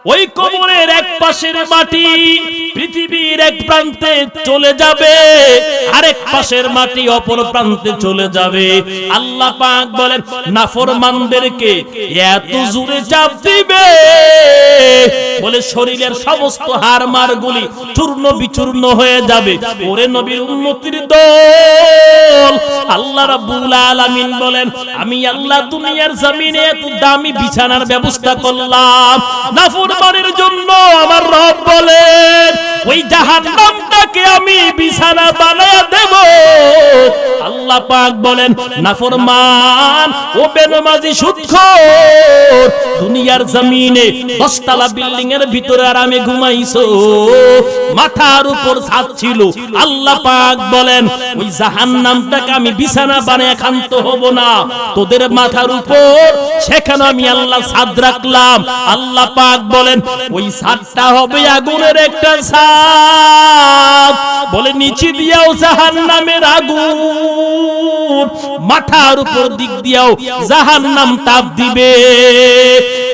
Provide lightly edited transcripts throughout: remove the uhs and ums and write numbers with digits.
ওই কবরের এক পাশের মাটি পৃথিবীর এক প্রান্তে চলে যাবে, আরেক পাশের মাটি অপর প্রান্তে চলে যাবে। আল্লাহ পাক বলেন নাফরমানদেরকে এত জোরে চাপ দিবে বলে শরীরের সমস্ত হাড়মাড়গুলি চূর্ণ বিচূর্ণ হয়ে যাবে। ওরে নবীর উম্মতির দল, আল্লাহ রাব্বুল আলামিন বলেন আমি আল্লাহ দুনিয়ার জমিনে এত দামি বিছানার ব্যবস্থা করলাম নাফরমানের জন্য। আমার রব বলেন ওই জাহান্নামটাকে আমি বিছানা বানায়া দেব। আল্লাহ পাক বলেন নাফরমান ও বেনামাজি সুদখোর, দুনিয়ার জমিনে 10 তলা বিল্ডিং এর ভিতরে আরামে ঘুমাইছো, মাথার উপর ছাদ ছিল। আল্লাহ পাক বলেন ওই জাহান্নামটাকে আমি বিছানা বানায়া ক্ষান্ত হব না, তোদের মাথার উপর সেখানে আমি আল্লাহ ছাদ রাখলাম। আল্লাহ পাক বলেন ওই ছাদটা হবে আগুনের একটা ছাদ, বলে নিচে দিয়াও জাহান্নামের আগুন, মাথার উপর দিক দিয়াও জাহান্নাম তাপ দিবে।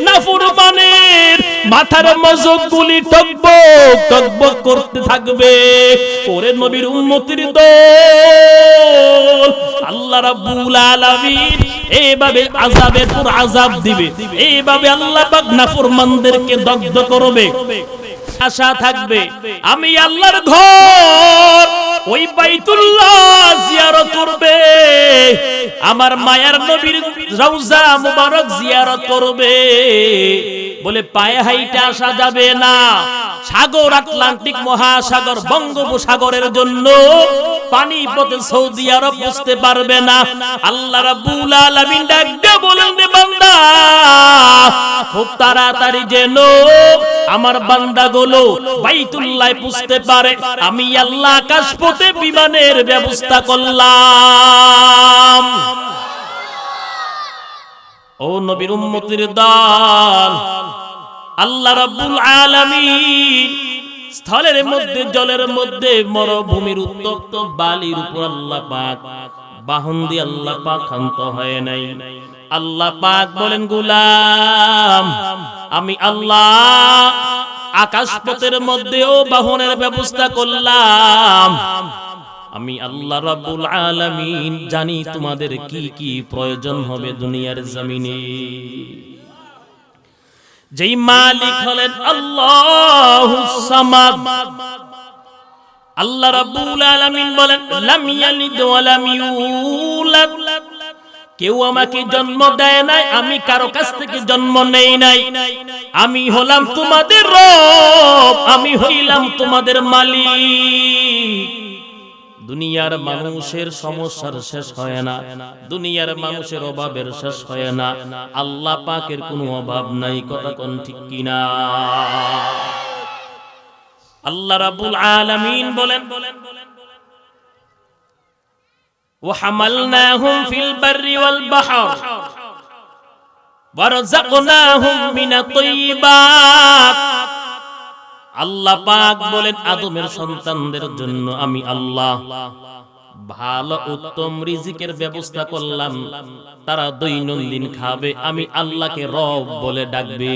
নাফরমানের মাথার মজকগুলি টকবক টকবক করতে থাকবে। ওরে নবীর উম্মতির দল, আল্লাহ রাব্বুল আলামিন এইভাবে আযাবের পর আযাব দিবে, এইভাবে আল্লাহ পাক নাফরমানদেরকে দগ্ধ করবে। আশা থাকবে আমি আল্লাহর ঘর ওই বাইতুল্লাহ জিয়ারত করবে, আমার মায়ার নবীর রওজা মুবারক জিয়ারত করবে, বলে পায়ে হাইটা আসা যাবে না। সাগর আটলান্টিক মহাসাগর বঙ্গোপসাগরের জন্য পানি পথে সৌদি আরব বুঝতে পারবে না। আল্লাহ রাব্বুল আলামিন ডাক দিয়ে বলেন রে বান্দা খুব তাড়াতাড়ি যেন আমার বান্দাগুলো বাইতুল্লাহ বুঝতে পারে, আমি আল্লাহ আকাশ পথে বিমানের ব্যবস্থা করলাম। ও নবীর উম্মতের দল, আল্লাহ রাব্বুল আলামিন স্থলের মধ্যে জলের মধ্যে মরুভূমির উত্তপ্ত বালির উপর আল্লাহ পাক বাহন দিয়ে আল্লাহ পাক ক্ষান্ত হয় নাই। আল্লাহ পাক বলেন গোলাম আমি আল্লাহ আকাশ পথের মধ্যেও বাহনের ব্যবস্থা করলাম। আমি আল্লাহ রাব্বুল আলামিন জানি তোমাদের কি কি প্রয়োজন হবে দুনিয়ার জমিনে। যেই মালিক হলেন আল্লাহুস সামাদ, আল্লাহ রাব্বুল আলামিন বলেন লাম ইয়ালিদ ওয়া লাম ইউলাদ, কেউ আমাকে জন্ম দেয় নাই, আমি কারো কাছ থেকে জন্ম নেই নাই। আমি হলাম তোমাদের রব, আমি হইলাম তোমাদের মালিক। দুনিয়ার মানুষের সমস্যার শেষ হয় না, দুনিয়ার মানুষের অভাবের শেষ হয় না, আল্লাহ পাকের কোনো অভাব নাই। কথা কোন ঠিক কিনা? আল্লাহ রাব্বুল আলামিন বলেন وحملناهم في البر والبحر ورزقناهم من الطيبات। আল্লাহ পাক বলেন আদমের সন্তানদের জন্য আমি আল্লাহ ভালো উত্তম রিজিকের ব্যবস্থা করলাম, তারা দৈনন্দিন খাবে, আমি আল্লাহকে রব বলে ডাকবে।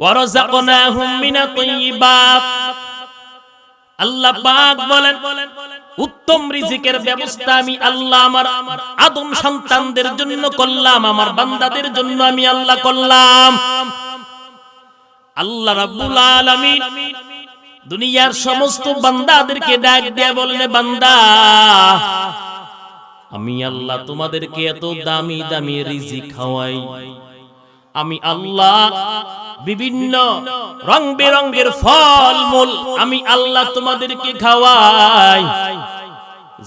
ওয়ারাযাকনাহুম মিনাত তাইয়্যিবাত, আল্লাহ পাক বলেন উত্তম রিজিকের ব্যবস্থা আমি আল্লাহ আমার আদম সন্তানদের জন্য করলাম, আমার বান্দাদের জন্য আমি আল্লাহ করলাম। আল্লাহ রাব্বুল আলামিন দুনিয়ার সমস্ত বান্দাদেরকে ডাক দিয়ে বললে বান্দা আমি আল্লাহ তোমাদেরকে এত দামি দামি রিজিক খাওয়াই, আমি আল্লাহ বিভিন্ন রং বেরঙের ফল মূল আমি আল্লাহ তোমাদেরকে খাওয়াই,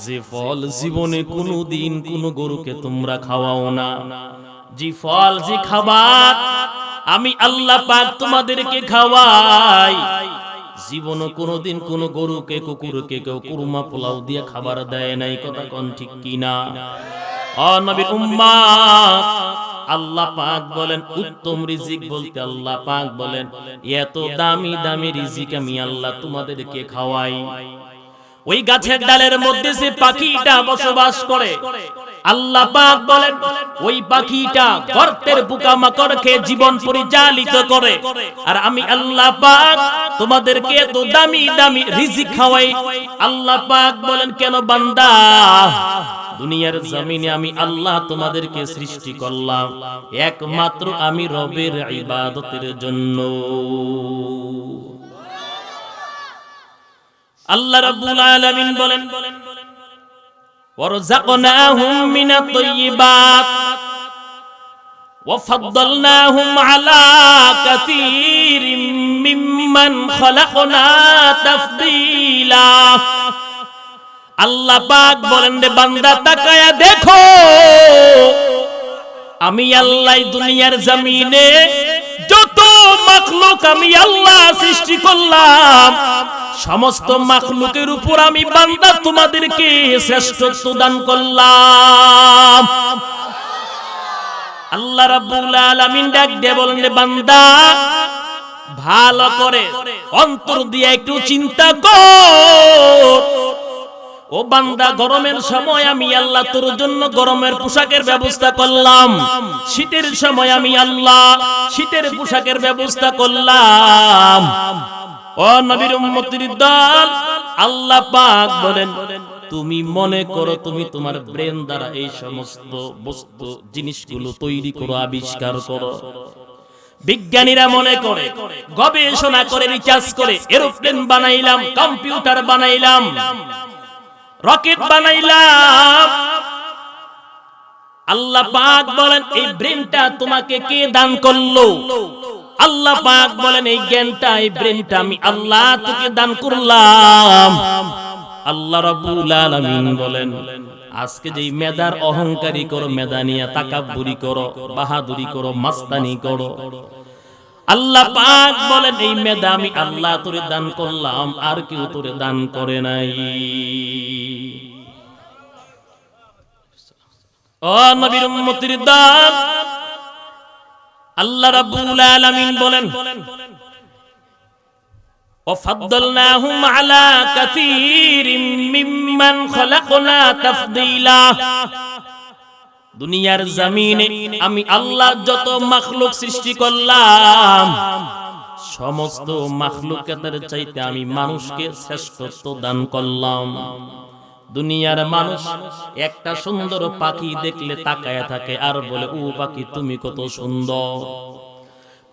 যে ফল জীবনে কোনোদিন কোন গরুকে তোমরা খাওয়াও না, যে ফল যে খাবার আমি আল্লাহ পাক তোমাদেরকে খাওয়াই, জীবনে কোনোদিন কোন গরুকে কুকুরকে কেউ কুরমা পোলাও দিয়ে খাবার দেয় নাই। কথা কোন ঠিক কিনা? ও নবীর উম্মত, আল্লাহ পাক বলেন উত্তম রিজিক বলতে আল্লাহ পাক বলেন এত দামি দামি রিজিক আমি আল্লাহ তোমাদেরকে খাওয়াই। ওই গাছের ডালের মধ্যে যে পাখিটা বসবাস করে, আল্লাহ পাক বলেন ওই পাখিটা গর্তের পোকামাকড় খেয়ে জীবন পরিচালিত করে, আর আমি আল্লাহ পাক তোমাদেরকে এত দামি দামি রিজিক খাওয়াই। আল্লাহ পাক বলেন কেন বান্দা, দুনিয়ার জমিনে আমি আল্লাহ তোমাদেরকে সৃষ্টি করলাম একমাত্র আমি রবের ইবাদতের জন্য। আল্লাহ রাব্বুল আলামিন বলেন ওয়ারযাকনাহুম মিনাত তাইয়্যিবাত ওয়া ফাদ্দালনাহুম আলা কাসীরিম মিম্মান খালাকনা তাফদীলা। আল্লাহ পাক বলেন রে বান্দা তাকায়া দেখো, আমি আল্লাহ দুনিয়ার জমিনে যত মাখলুক আমি আল্লাহ সৃষ্টি করলাম, সমস্ত মাখলুকের উপর আমি বান্দা তোমাদেরকে শ্রেষ্ঠত্ব দান করলাম। আল্লাহ রাব্বুল আলামিন ডাক দিয়ে বলেন রে বান্দা ভালো করে অন্তর দিয়ে একটু চিন্তা কর। ও বান্দা, গরমের সময় আমি আল্লাহ তোর জন্য গরমের পোশাকের ব্যবস্থা করলাম, শীতের সময় আমি আল্লাহ শীতের পোশাকের ব্যবস্থা করলাম। ও নবীর উম্মতের দল, আল্লাহ পাক বলেন তুমি মনে করো তুমি তোমার ব্রেন দ্বারা এই সমস্ত বস্তু জিনিসগুলো তৈরি করো, আবিষ্কার করো। বিজ্ঞানীরা মনে করে গবেষণা করে রিসার্চ করে এরোপ্লেন বানাইলাম, কম্পিউটার বানাইলাম, রকেট বানাইলাম। আল্লাহ পাক বলেন এই ব্রেনটা তোমাকে কে দান করলো? আল্লাহ পাক বলেন এই জ্ঞানটা এই ব্রেনটা আমি আল্লাহ তোকে দান করলাম। আল্লাহ রাব্বুল আলামিন বলেন আজকে যেই মেধার অহংকারী করো, মেধা নিয়ে তাকাব্বুরি করো, বাহাদুরি করো, মাস্তানি করো, আল্লাহ পাক বলেন এই মেধা আমি আল্লাহ তোরে দান করলাম, আর কেউ তোরে দান করে নাই। ও নবীর উম্মতের দল, আল্লাহ রাব্বুল আলামিন বলেন ওয়াফাদ্দালনাহুম আলা কাসীরিম মিম্মান খালাকনা তাফদীলা। দুনিয়ার জমিনে আমি আল্লাহ যত মাখলুক সৃষ্টি করলাম, সমস্ত মাখলুকাতের চাইতে আমি মানুষকে শ্রেষ্ঠত্ব দান করলাম। দুনিয়ার মানুষ একটা সুন্দর পাখি দেখলে তাকায়া থাকে আর বলে ও পাখি তুমি কত সুন্দর।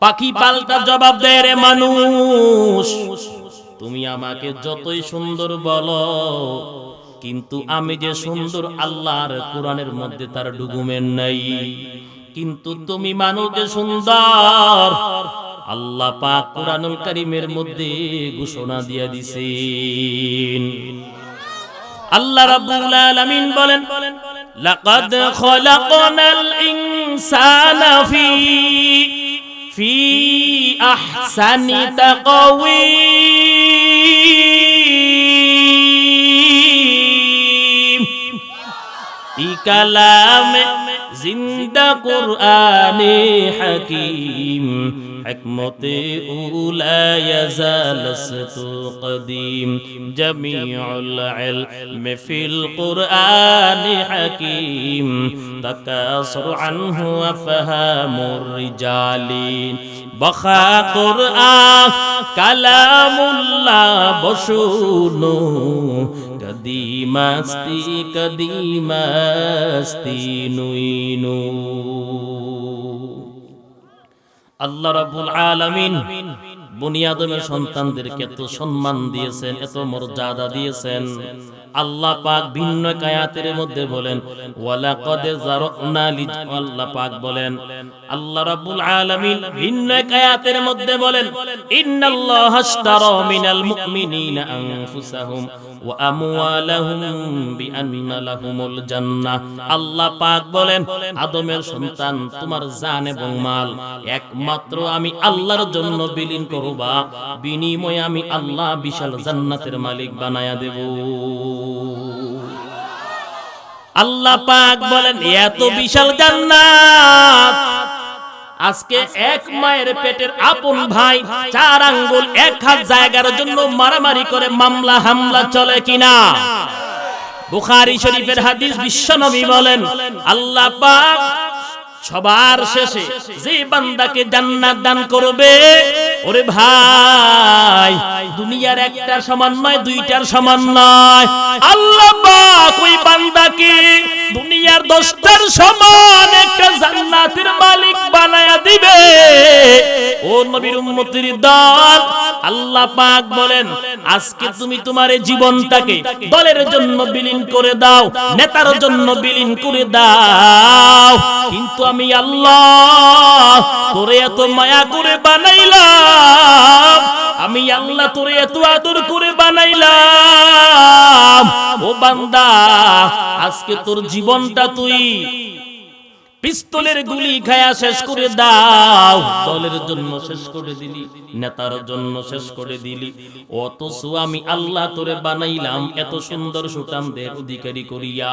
পাখি পাল্টা জবাব দেয় রে মানুষ তুমি আমাকে যতই সুন্দর বলো, কিন্তু আমি যে সুন্দর আল্লাহর কোরআনের মধ্যে তার ডুগুমেন নাই। কিন্তু তুমি মানুষ যে সুন্দর আল্লাহ পাক কোরআনুল কারীমের মধ্যে ঘোষণা দিয়ে দিছেন। আল্লাহ রাব্বুল আলামিন বলেন লাকাদ খলাকনাল ইনসানা ফি আহসানি তাকওয়িম। ই কালামে জিন্দা কুরআনে হাকীম, হিকমতে উলা ইয়াজালসতু কদীম, জামিউল ইলমি ফিল কুরআনি হাকীম, তাকাসুর আনহু আফহামুর রিজালিন, বখা কুরআন কালামুল্লাহ বশুনু, কদিমাস্তি নুইনু। আল্লাহ রাব্বুল আলামিন বনি আদমের সন্তানদেরকে এত সম্মান দিয়েছেন, এত মর্যাদা দিয়েছেন। আল্লাহ পাক ভিন্ন আয়াতের মধ্যে বলেন ওয়ালাকাদ যারানা আল্লাহ পাক বলেন, আল্লাহ রাব্বুল আলামিন ভিন্ন আয়াতের মধ্যে বলেন ইন্নাল্লাহা আশতারা মিনাল মুমিনিনা আনফুসাহুম ওয়া আমওয়ালাহুম বিআন্না লাহুমুল জান্নাহ। আল্লাহ পাক বলেন আদমের সন্তান তোমার জান এবং মাল একমাত্র আমি আল্লাহর জন্য বিলীন করবা, বিনিময়ে আমি আল্লাহ বিশাল জান্নাতের মালিক বানায়া দেব। আল্লাহ পাক বলেন এত বিশাল জান্নাত আজকে এক মায়ের পেটের আপন ভাই 4 আঙ্গুল 1 হাত জায়গার জন্য মারামারি করে মামলা হামলা চলে কিনা? বুখারী শরীফের হাদিস, বিশ্বনবী বলেন আল্লাহ পাক সবার শেষে যে বান্দাকে জান্নাত দান করবে, ওরে ভাই দুনিয়ার একটার সমান নয়, দুইটার সমান নয়, আল্লাহ পাক ওই বান্দাকে দুনিয়ার 10টার সমান একটা জান্নাতের মালিক বানায়া দিবে। ও নবীর উম্মতের দল, আল্লাহ পাক বলেন আজকে তুমি তোমার জীবনটাকে দলের জন্য বিলীন করে দাও, নেতার জন্য বিলীন করে দাও, কিন্তু আমি আল্লাহ তোরে এত মায়া করে বানাইলাম, আমি আল্লাহ তোরে এত আদর করে বানাইলাম। ও বান্দা, আজকে তোর জীবনটা তুই পিস্তলের গুলি খায়া শেষ করে দাও, দলের জন্য শেষ করে দিলি, নেতার জন্য শেষ করে দিলি, অথচ আমি আল্লাহ তোরে বানাইলাম এত সুন্দর সুঠাম দেহের অধিকারী করিয়া।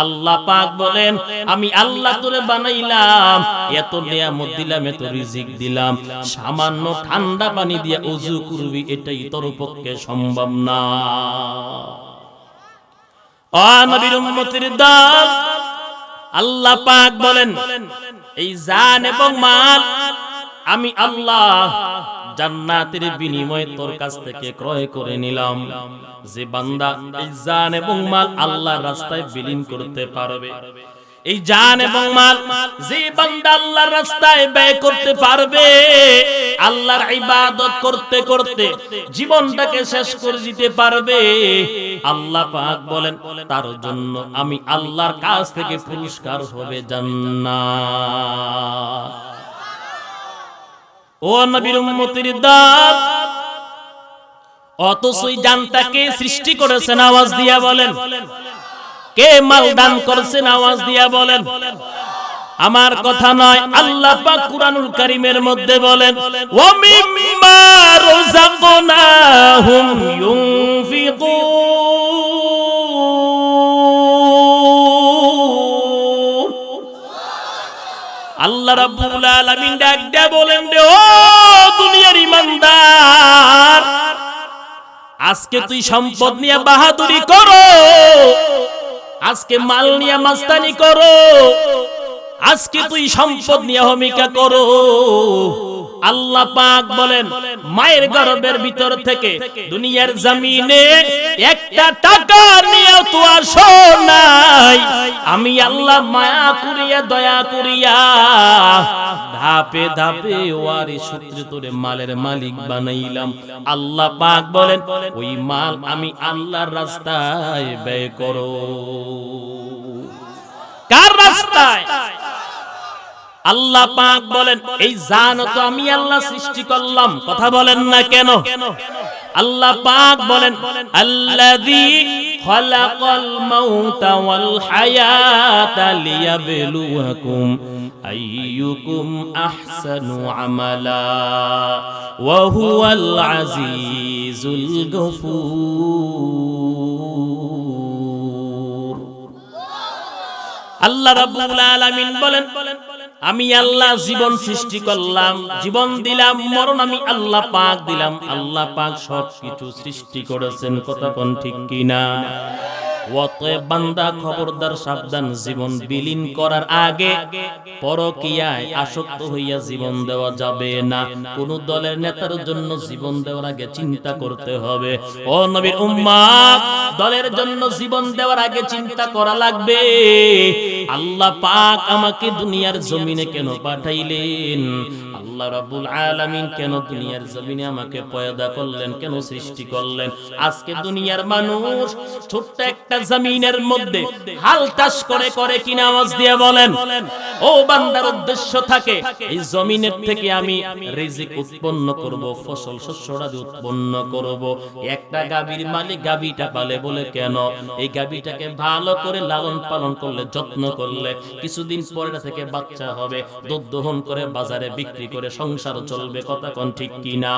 আল্লাহ পাক বলেন আমি আল্লাহ তোরে বানাইলাম, এত নিয়ামত দিলাম, এত রিজিক দিলাম, সামান্য ঠান্ডা পানি দিয়া ওযু করবি এটাই তোর পক্ষে সম্ভব না। ও নবীর উম্মতের দল, আল্লাহ পাক বলেন এই জান এবং মাল আমি আল্লাহ জান্নাতের বিনিময়ে তোর কাছ থেকে ক্রয় করে নিলাম। যে বান্দা এই জান এবং মাল আল্লাহর রাস্তায় বিলীন করতে পারবে, এই জান এবং মাল যে বান্দা আল্লাহর রাস্তায় ব্যয় করতে পারবে, আল্লাহর ইবাদত করতে করতে জীবনটাকে শেষ করে দিতে পারবে, আল্লাহ পাক বলেন তার জন্য আমি আল্লাহর কাছ থেকে পুরস্কার হবে জান্নাত। ও নবীর উম্মতের দল, অতসই জানটাকে সৃষ্টি করেছেন, আওয়াজ দিয়া বলেন কে? মাল দান করেছেন, আওয়াজ দিয়া বলেন। আমার কথা নয়, আল্লাহ পাক কুরআনুল কারীমের মধ্যে বলেন ওয়া মিম্মা রাযাকনাহুম ইউনফিকুন। আল্লাহ রাব্বুল আলামিন ডাক দেয়া বলেন রে ও দুনিয়ার ইমানদার, আজকে তুই সম্পদ নিয়ে বাহাদুরি করো, আজকে মাল নিয়ে মাস্তানি করো, আজকে তুই সম্পদ নিয়ে হমিকা করো। আল্লাহ পাক বলেন মায়ের গর্ভের ভিতর থেকে দুনিয়ার জমিনে একটা টাকা নিয়ে তো আসো নাই, আমি আল্লাহ মায়া করিয়া দয়া করিয়া ধাপে ধাপে ওয়ারি সূত্রে তোরে মালের মালিক বানাইলাম। আল্লাহ পাক বলেন ওই মাল আমি আল্লাহর রাস্তায় ব্যয় করো। কার রাস্তায়? আল্লাহ পাক বলেন এই জান তো আমি আল্লাহ সৃষ্টি করলাম, কথা বলেন না কেন? আল্লাহ পাক বলেন আল্লাযী খালাকাল মাউতা ওয়াল হায়াতা লিয়াবলুয়াকুম আইয়ুকুম আহসানু আমালা ওয়া হুয়াল আজিজুল গফুর। আল্লাহ রাব্বুল আলামিন বলেন আমি আল্লাহ জীবন সৃষ্টি করলাম, জীবন দিলাম, মরণ আমি আল্লাহ পাক দিলাম। আল্লাহ পাক সবকিছু সৃষ্টি করেছেন, কথা কোন ঠিক কিনা? অতএব বান্দা খবরদার, সাবধান, জীবন বিলীন করার আগে পরকীয়ায় আসক্ত হইয়া জীবন দেওয়া যাবে না। কোন দলের নেতার জন্য জীবন দেওয়ার আগে চিন্তা করতে হবে। ও নবীর উম্মত, দলের জন্য জীবন দেওয়ার আগে চিন্তা করা লাগবে আল্লাহ পাক আমাকে দুনিয়ার জমিনে কেন পাঠাইলেন, আল্লাহ রাব্বুল আলামিন কেন দুনিয়ার জমিনে আমাকে পয়দা করলেন, কেন সৃষ্টি করলেন। আজকে দুনিয়ার মানুষ ছোট্ট একটা জমিনের মধ্যে হাল চাষ করে কিনা, আওয়াজ দিয়ে বলেন। ও বান্দার উদ্দেশ্য থাকে এই জমিনের থেকে আমি রিজিক উৎপন্ন করব, ফসল শস্যরাদি উৎপন্ন করব। একটা গাভীর মালিক গাভীটা পালে বলে কেন? এই গাভীটাকে ভালো করে লালন পালন করলে, যত্ন করলে কিছুদিন পরে থেকে বাচ্চা হবে, দুধ দহন করে বাজারে বিক্রি করে সংসার চলবে, কথা কোন ঠিক কিনা?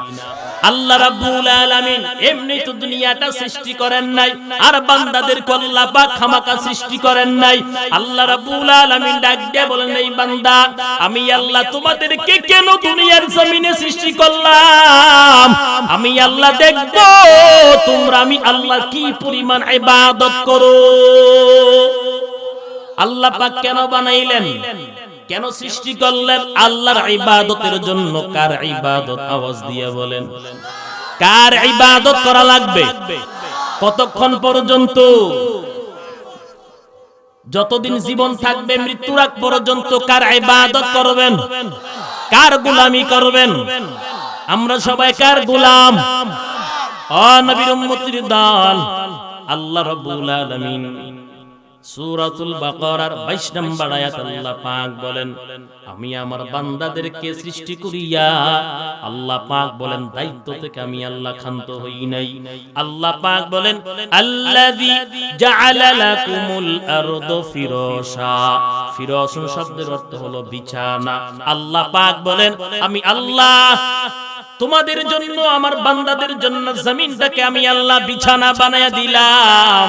আল্লাহ রাব্বুল আলামিন এমনি তো দুনিয়াটা সৃষ্টি করেন নাই, আর বান্দাদেরকে আল্লাহ পাক খামাকা সৃষ্টি করেন নাই। আল্লাহ রাব্বুল আলামিন ডাক দিয়ে বলেন, এই বান্দা, আমি আল্লাহ তোমাদেরকে কেন দুনিয়ার জমিনে সৃষ্টি করলাম? আমি আল্লাহ দেখব তোমরা আমি আল্লাহ কি পরিমাণ ইবাদত করো। আল্লাহ পাক কেন বানাইলেন, কেন সৃষ্টি করলেন? আল্লাহর ইবাদতের জন্য। কার ইবাদত? আওয়াজ দিয়ে বলেন, কার ইবাদত করা লাগবে? কতক্ষণ পর্যন্ত? যতদিন জীবন থাকবে, মৃত্যুর আগ পর্যন্ত কার ইবাদত করবেন? কার গোলামি করবেন? আমরা সবাই কার গোলাম? নবীর উম্মতের দল। আল্লাহ রাব্বুল আলামিন সূরাতুল বাকারার 22 নম্বর আয়াত আল্লাহ পাক বলেন, আমি আমার বান্দাদেরকে সৃষ্টি করিয়া, আল্লাহ পাক বলেন, দায়িত্ব থেকে আমি আল্লাহ ক্ষান্ত হই নাই। আল্লাহ পাক বলেন, আল্লাযী জাআলা লাকুমুল আরদা ফিরাশা। ফিরাশ শব্দের অর্থ হলো বিছানা। আল্লাহ পাক বলেন, আমি আল্লাহ তোমাদের জন্য, আমার বান্দাদের জন্য জমিনটাকে আমি আল্লাহ বিছানা বানায়া দিলাম।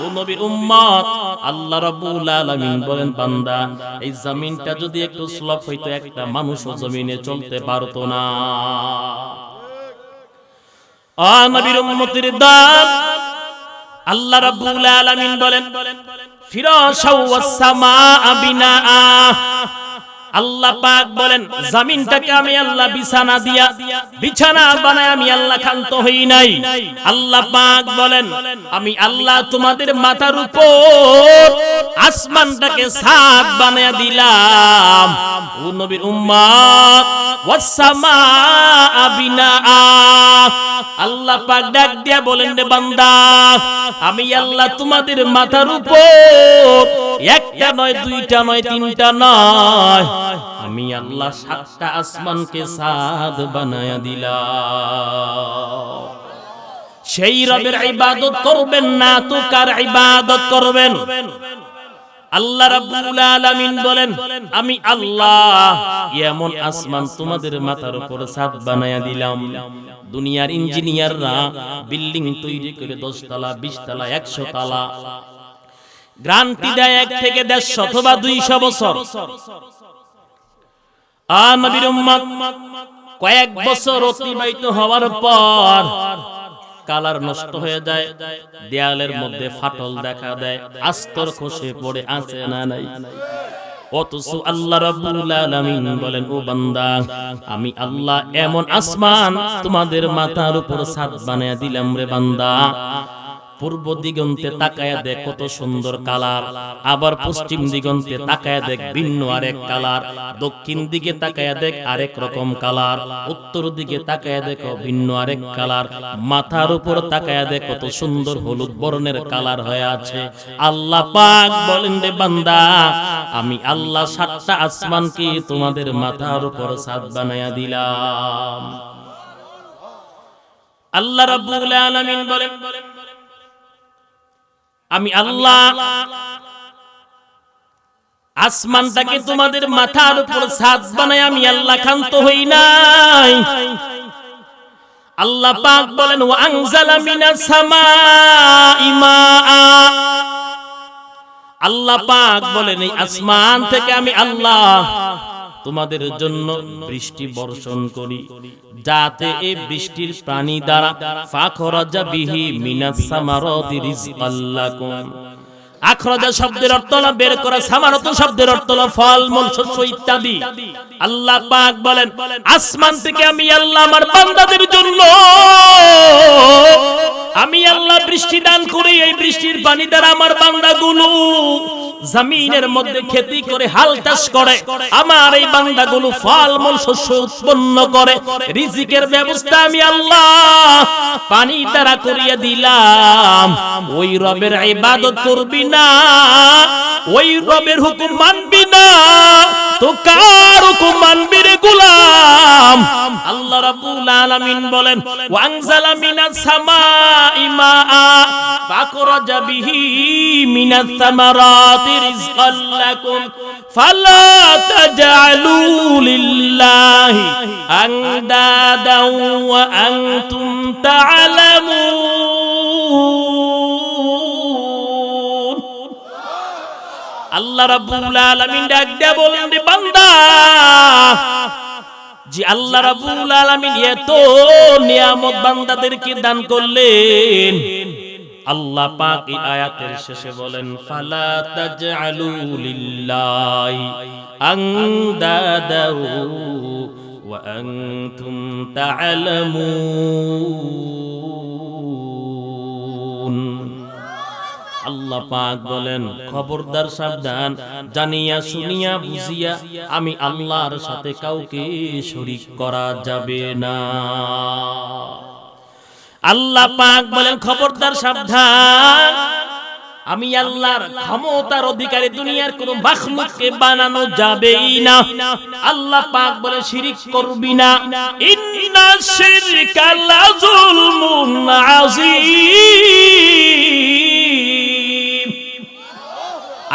ও নবীর উম্মত, আল্লাহ রাব্বুল আলামিন বলেন, বান্দা, এই জমিনটা যদি একটু স্লপ হইতো, একটা মানুষও জমিনে চলতে পারতো না। নবীর উম্মতের দল, আল্লাহ রাব্বুল আলামিন বলেন, ফিরাশা ওয়াস সামাআ বিনাআ। আল্লাহ পাক বলেন, জমিনটাকে আমি আল্লাহ বিছানা দিয়া, বিছানা বানায় আমি আল্লাহ ক্ষান্ত হই নাই। আল্লাহ পাক বলেন, আমি আল্লাহ তোমাদের মাথার উপর আসমানটাকে ছাদ বানায়া দিলাম। ও নবীর উম্মত, ওয়াস সামাআ বিনাআ। আল্লাহ পাক ডাক দিয়া বলেন, রে বান্দা, আমি আল্লাহ তোমাদের মাথার উপর একটা নয়, দুইটা নয়, তিনটা নয়, আমি আল্লাহ 7টা আসমানকে ছাদ বানায়া দিলাম। সেই রবের ইবাদত করবেন না তো কার ইবাদত করবেন? আল্লাহ রাব্বুল আলামিন বলেন, আমি আল্লাহ এমন আসমান তোমাদের মাথার উপর ছাদ বানায়া দিলাম। দুনিয়ার ইঞ্জিনিয়াররা বিল্ডিং তৈরি করে 10 তলা, 20 তলা, 100 তলা গ্যারান্টি দেয় 1 থেকে 150 অথবা 200 বছর। নবীর উম্মত, কয়েক বছর অতিবাহিত হওয়ার পর কালার নষ্ট হয়ে যায়, দেয়ালের মধ্যে ফাটল দেখা দেয়, আস্তর খসে পড়ে, আছে না নাই? অথচ আল্লাহ রাব্বুল আলামিন বলেন, ও বান্দা, আমি আল্লাহ এমন আসমান তোমাদের মাথার উপর ছাদ বানায়া দিলাম রে বান্দা। পূর্ব দিগন্তে তাকায়া দেখ কত সুন্দর কালার, আবার পশ্চিম দিগন্তে তাকায়া দেখ ভিন্ন আরেক কালার, দক্ষিণ দিকে তাকায়া দেখ আরেক রকম কালার, উত্তর দিকে তাকায়া দেখ ভিন্ন আরেক কালার, মাথার উপর তাকায়া দেখ কত সুন্দর হলুদ বর্ণের কালার হয়ে আছে। আল্লাহ পাক বলেন, রে বান্দা, আমি আল্লাহ 7টা আসমানকে তোমাদের মাথার উপর ছাদ বানায়া দিলাম। আল্লাহ রাব্বুল আলামিন বলেন, আমি আল্লাহ আসমানটাকে তোমাদের মাথার উপর ছাদ বানায় আমি আল্লাহ ক্ষান্ত হই নাই। আল্লাহ পাক বলেন, ওয়া আনজালা মিনাস সামাই মাআ। আল্লাহ পাক বলেন, এই আসমান থেকে আমি আল্লাহ তোমাদের জন্য বৃষ্টি বর্ষণ করি, যাতে এই বৃষ্টির পানি দ্বারা ফাখরাজা বিহি মিনাস সামারাতি রিজকাল লাকুম। আখরাজা শব্দের অর্থ হলো বের করা, সামারাতু শব্দের অর্থ হলো ফল, মূল, শস্য ইত্যাদি। আল্লাহ পাক বলেন, আসমান থেকে আমি আল্লাহ আমার বান্দাদের জন্য আমি আল্লাহ বৃষ্টি দান করি। এই বৃষ্টির পানি দ্বারা আমার বান্দাগুলো জমিনের মধ্যে খেতি করে, হাল চাষ করে, আমার এই বান্দাগুলো ফল মূল শস্য উৎপন্ন করে। রিজিকের ব্যবস্থা আমি আল্লাহ পানি দ্বারা করিয়ে দিলাম। ওই রবের ইবাদত করবি না, ওই রবের হুকুম মানবি না, তো কার হুকুম মানবি রে গোলাম? আল্লাহ রাব্বুল আলামিন আলামিন বলেন ওয়ানজালা মিনাস সামাই মাআ ফাখরাজা বিহি মিনাস সামারাতি রিজকাল লাকুম ফালা তাজআলু লিল্লাহি আনদাদাও ওয়া আনতুম তা'লামুন। আল্লাহ রাব্বুল আলামিন ডাক দিয়ে বলেন রে বান্দা, জি আল্লাহ রাব্বুল আলামিন এত নিয়ামত বান্দাদেরকে দান করলেন। আল্লাহ পাক এই আয়াতের শেষে বলেন ফালা তাজআলু লিল্লাহি আনদাদাও ওয়া আনতুম তা'লামুন। আল্লাহ পাক বলেন খবরদার সাবধান, জানিয়া শুনিয়া বুঝিয়া আমি আল্লাহর সাথে কাউকে শরীক করা যাবে না। আল্লাহ পাক বলেন খবরদার সাবধান, আমি আল্লাহর ক্ষমতার অধিকারী দুনিয়ার কোন মাখলুককে বানানো যাবেই না। আল্লাহ পাক বলে শিরক করবি না। ইন্না শিরকা লাযুলমুন আযীম।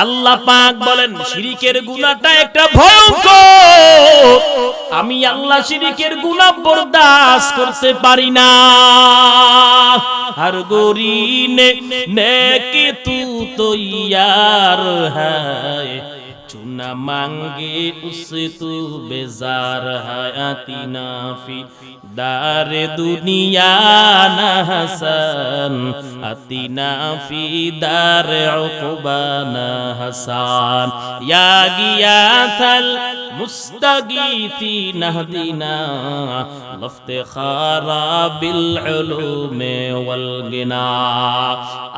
আল্লাহ পাক বলেন শিরকের গুনাহটা একটা ভয়ঙ্কর, আমি আল্লাহ শিরকের গুনাহ বরদাস্ত করতে পারি না। हर गोरी ने नेकी तू तो यार है, चुना मांगे उससे तू बेजार है। आतीना फी दारे दुनिया ना हसन, आतीना फी दारे उक़बा ना हसन। या गिया थल मुस्तगीथी नहदीना लफ्तिखारा बिल उलूमे वल गिना।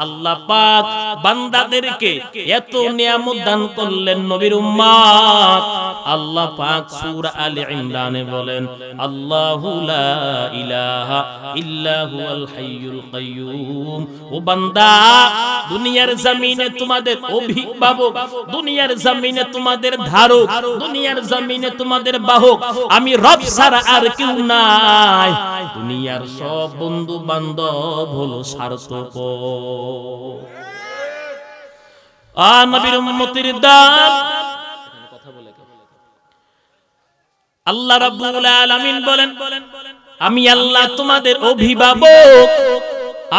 আল্লাহ পাক বান্দাদেরকে এত নিয়ামত দান করলেন নবীর উম্মত। আল্লাহ পাক সূরা আলে ইমরানে বলেন আল্লাহু লা ইলাহা ইল্লা হুয়াল হাইয়ুল কাইয়্যুম। ও বান্দা, দুনিয়ার জমিনে তোমাদের অভিভাবক, দুনিয়ার জমিনে তোমাদের ধারক, দুনিয়ার জমিনে তোমাদের বাহক আমি রব ছাড়া আর কেউ নাই। দুনিয়ার সব বন্ধু বান্ধব হলো স্বার্থপর। নবীর উম্মতের দাম আল্লাহ রাব্বুল আলামিন বলেন আমি আল্লাহ তোমাদের অভিভাবক,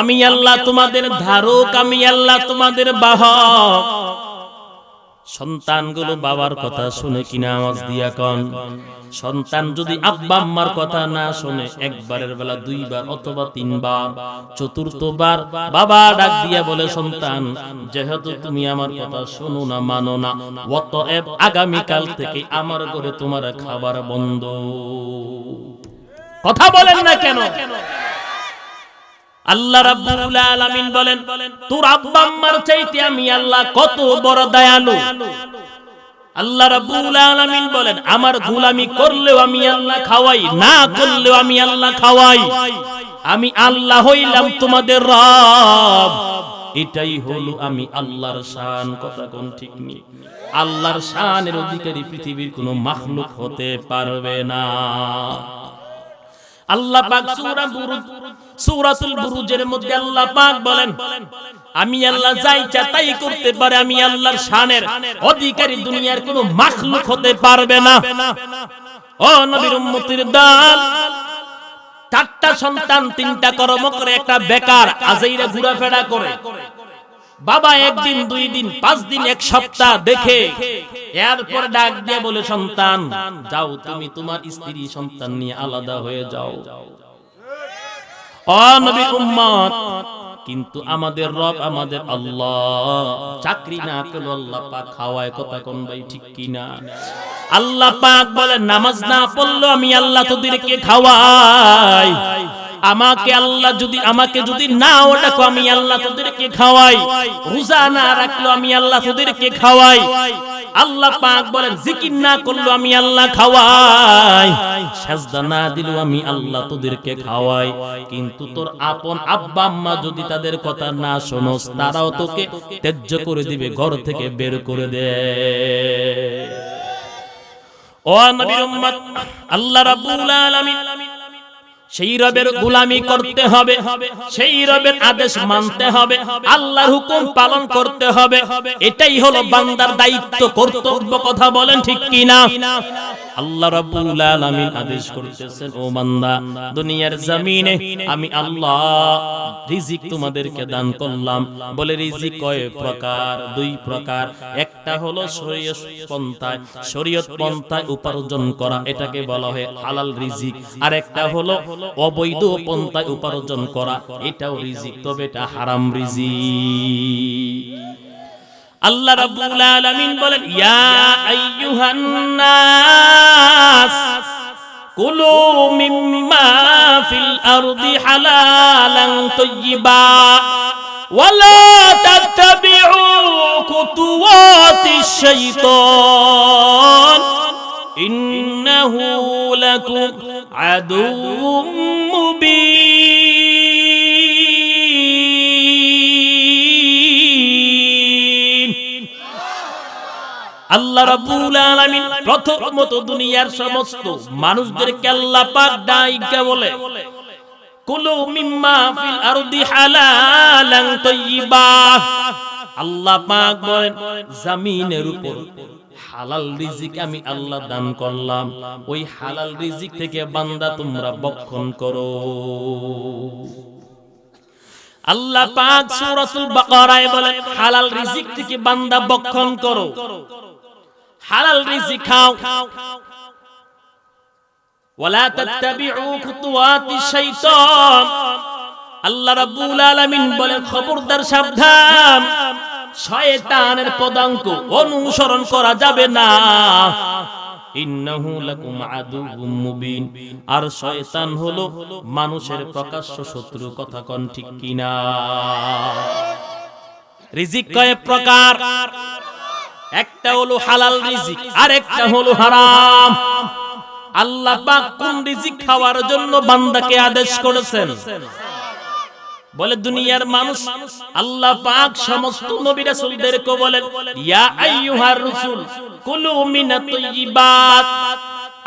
আমি আল্লাহ তোমাদের ধারক, আমি আল্লাহ তোমাদের বাহক। সন্তানগুলো বাবার কথা শুনে কিনা আওয়াজ দিয়া কোন? সন্তান যদি আব্বা আম্মার কথা না শুনে একবারের বেলা দুইবার অথবা তিনবার, চতুর্থবার বাবা ডাক দিয়া বলে সন্তান যেহেতু তুমি আমার কথা শোনো না, মানো না, অতএব আগামী কাল থেকে আমার ঘরে তোমার খাবার বন্ধ। কথা বলেন না কেন? আল্লাহ রাব্বুল আলামিন বলেন তোর আব্বা আম্মার চাইতে আমি আল্লাহ কত বড় দয়ালু। আল্লাহ রাব্বুল আলামিন বলেন আমার গোলামি করলেও আমি আল্লাহ খাওয়াই, না করলেও আমি আল্লাহ খাওয়াই। আমি আল্লাহ হইলাম তোমাদের রব। এটাই হলো আমি আল্লাহর শান। কথা কোন ঠিক নেই? আল্লাহর শানের অধিকারী পৃথিবীর কোনো মাখলুক হতে পারবে না। আল্লাহ পাক সূরাতুল বুরুজের মধ্যে আল্লাহ পাক বলেন আমি আল্লাহ যা ইচ্ছা তাই করতে পারে, আমি আল্লাহর শানের অধিকারী দুনিয়ার কোনো মাখলুক হতে পারবে না। ও নবীর উম্মতের দল, চারটা সন্তান, তিনটা কর্ম করে, একটা বেকার আজাইরা ঘোরাফেরা করে। বাবা একদিন, দুই দিন, 5 দিন, 1 সপ্তাহ দেখে এরপর ডাক দিয়ে বলে সন্তান যাও তুমি তোমার স্ত্রী সন্তান নিয়ে আলাদা হয়ে যাও। ও নবী উম্মত, কিন্তু আমাদের রব আমাদের আল্লাহ চাকরি না পেল আল্লাহ পাক খাওয়ায়। কথা কোন ভাই ঠিক কিনা? আল্লাহ পাক বলে নামাজ না পড়লো আমি আল্লাহ তোদেরকে খাওয়াই। আমাকে যদি না ওটাকো আমি আল্লাহ তোদেরকে খাওয়াই। রোজা না রাখলো আমি আল্লাহ তোদেরকে খাওয়াই। আল্লাহ পাক বলেন জিকির না করলো আমি আল্লাহ খাওয়াই। সাজদা না দিলো আমি আল্লাহ তোদেরকে খাওয়াই। কিন্তু তোর আপন আব্বা আম্মা যদি তাদের কথা না শোনস, তারাও তোকে ত্যায্য করে দিবে, ঘর থেকে বের করে দে। ও নবীর উম্মত, আল্লাহ রাব্বুল আলামিন সেই রবের গোলামি করতে হবে, সেই রবের আদেশ মানতে হবে, আল্লাহর হুকুম পালন করতে হবে। এটাই হলো বান্দার দায়িত্ব, কর্তব্য। কথা বলেন ঠিক কি না? আল্লাহ রাব্বুল আলামিন আদেশ করতেছেন, ও বান্দা, দুনিয়ার জমিনে আমি আল্লাহ রিজিক তোমাদেরকে দান করলাম। বলে রিজিক কয় প্রকার? দুই প্রকার। একটা হলো শরীয়ত পন্থায় উপার্জন করা, এটাকে বলা হয় হালাল রিজিক। আর একটা হলো অবৈধ পন্থায় উপার্জন করা, এটাও রিজিক, তবে এটা হারাম রিজিক। আল্লাহ রাব্বুল আলামিন বলেন, ইয়া আইয়ুহান নাস কুলু মিম্মা ফিল আরদি হালালান তাইয়্যিবা ওয়ালা তাত্তাবিউ খুতুওয়াতিশ শাইতান ইন্নাহু লাকুম আদুউম মুবিন। আল্লাহ রাব্বুল আলামিন প্রথমত দুনিয়ার সমস্ত মানুষদেরকে আল্লাহ পাক ডাইকা বলে, কুলু মিম্মা ফিল আরদি হালালান তাইয়্যিবা। আল্লাহ পাক বলেন, জমিনের উপর হালাল রিজিক আমি আল্লাহ দান করলাম, ওই হালাল রিজিক থেকে বান্দা তোমরা ভক্ষণ করো। আল্লাহ পাক সূরাতুল বাকারায় বলেন, হালাল রিজিক থেকে বান্দা ভক্ষণ করো, হালাল রিজিক খাও। ওয়ালা তাত্তাবিউ খুতুওয়াতিশ শাইতান। আল্লাহ রাব্বুল আলামিন বলেন, খবরদার, সাবধান, শয়তানের পদাঙ্ক অনুসরণ করা যাবে না। ইন্নাহু লাকুম আদুউম মুবিন। আর শয়তান হলো মানুষের প্রকাশ্য শত্রু। কথা কোন ঠিক কিনা? রিজিক কয় প্রকার? একটা হলো হালাল রিজিক, আর একটা হলো হারাম। আল্লাহ পাক কোন রিজিক খাওয়ার জন্য বান্দাকে আদেশ করেছেন? বলে দুনিয়ার মানুষ আল্লাহ পাক সমস্ত নবী রাসূলদেরকে বলেন, ইয়া আইয়ুহার রাসূল কুলু মিনাত তাইয়্যিবাত।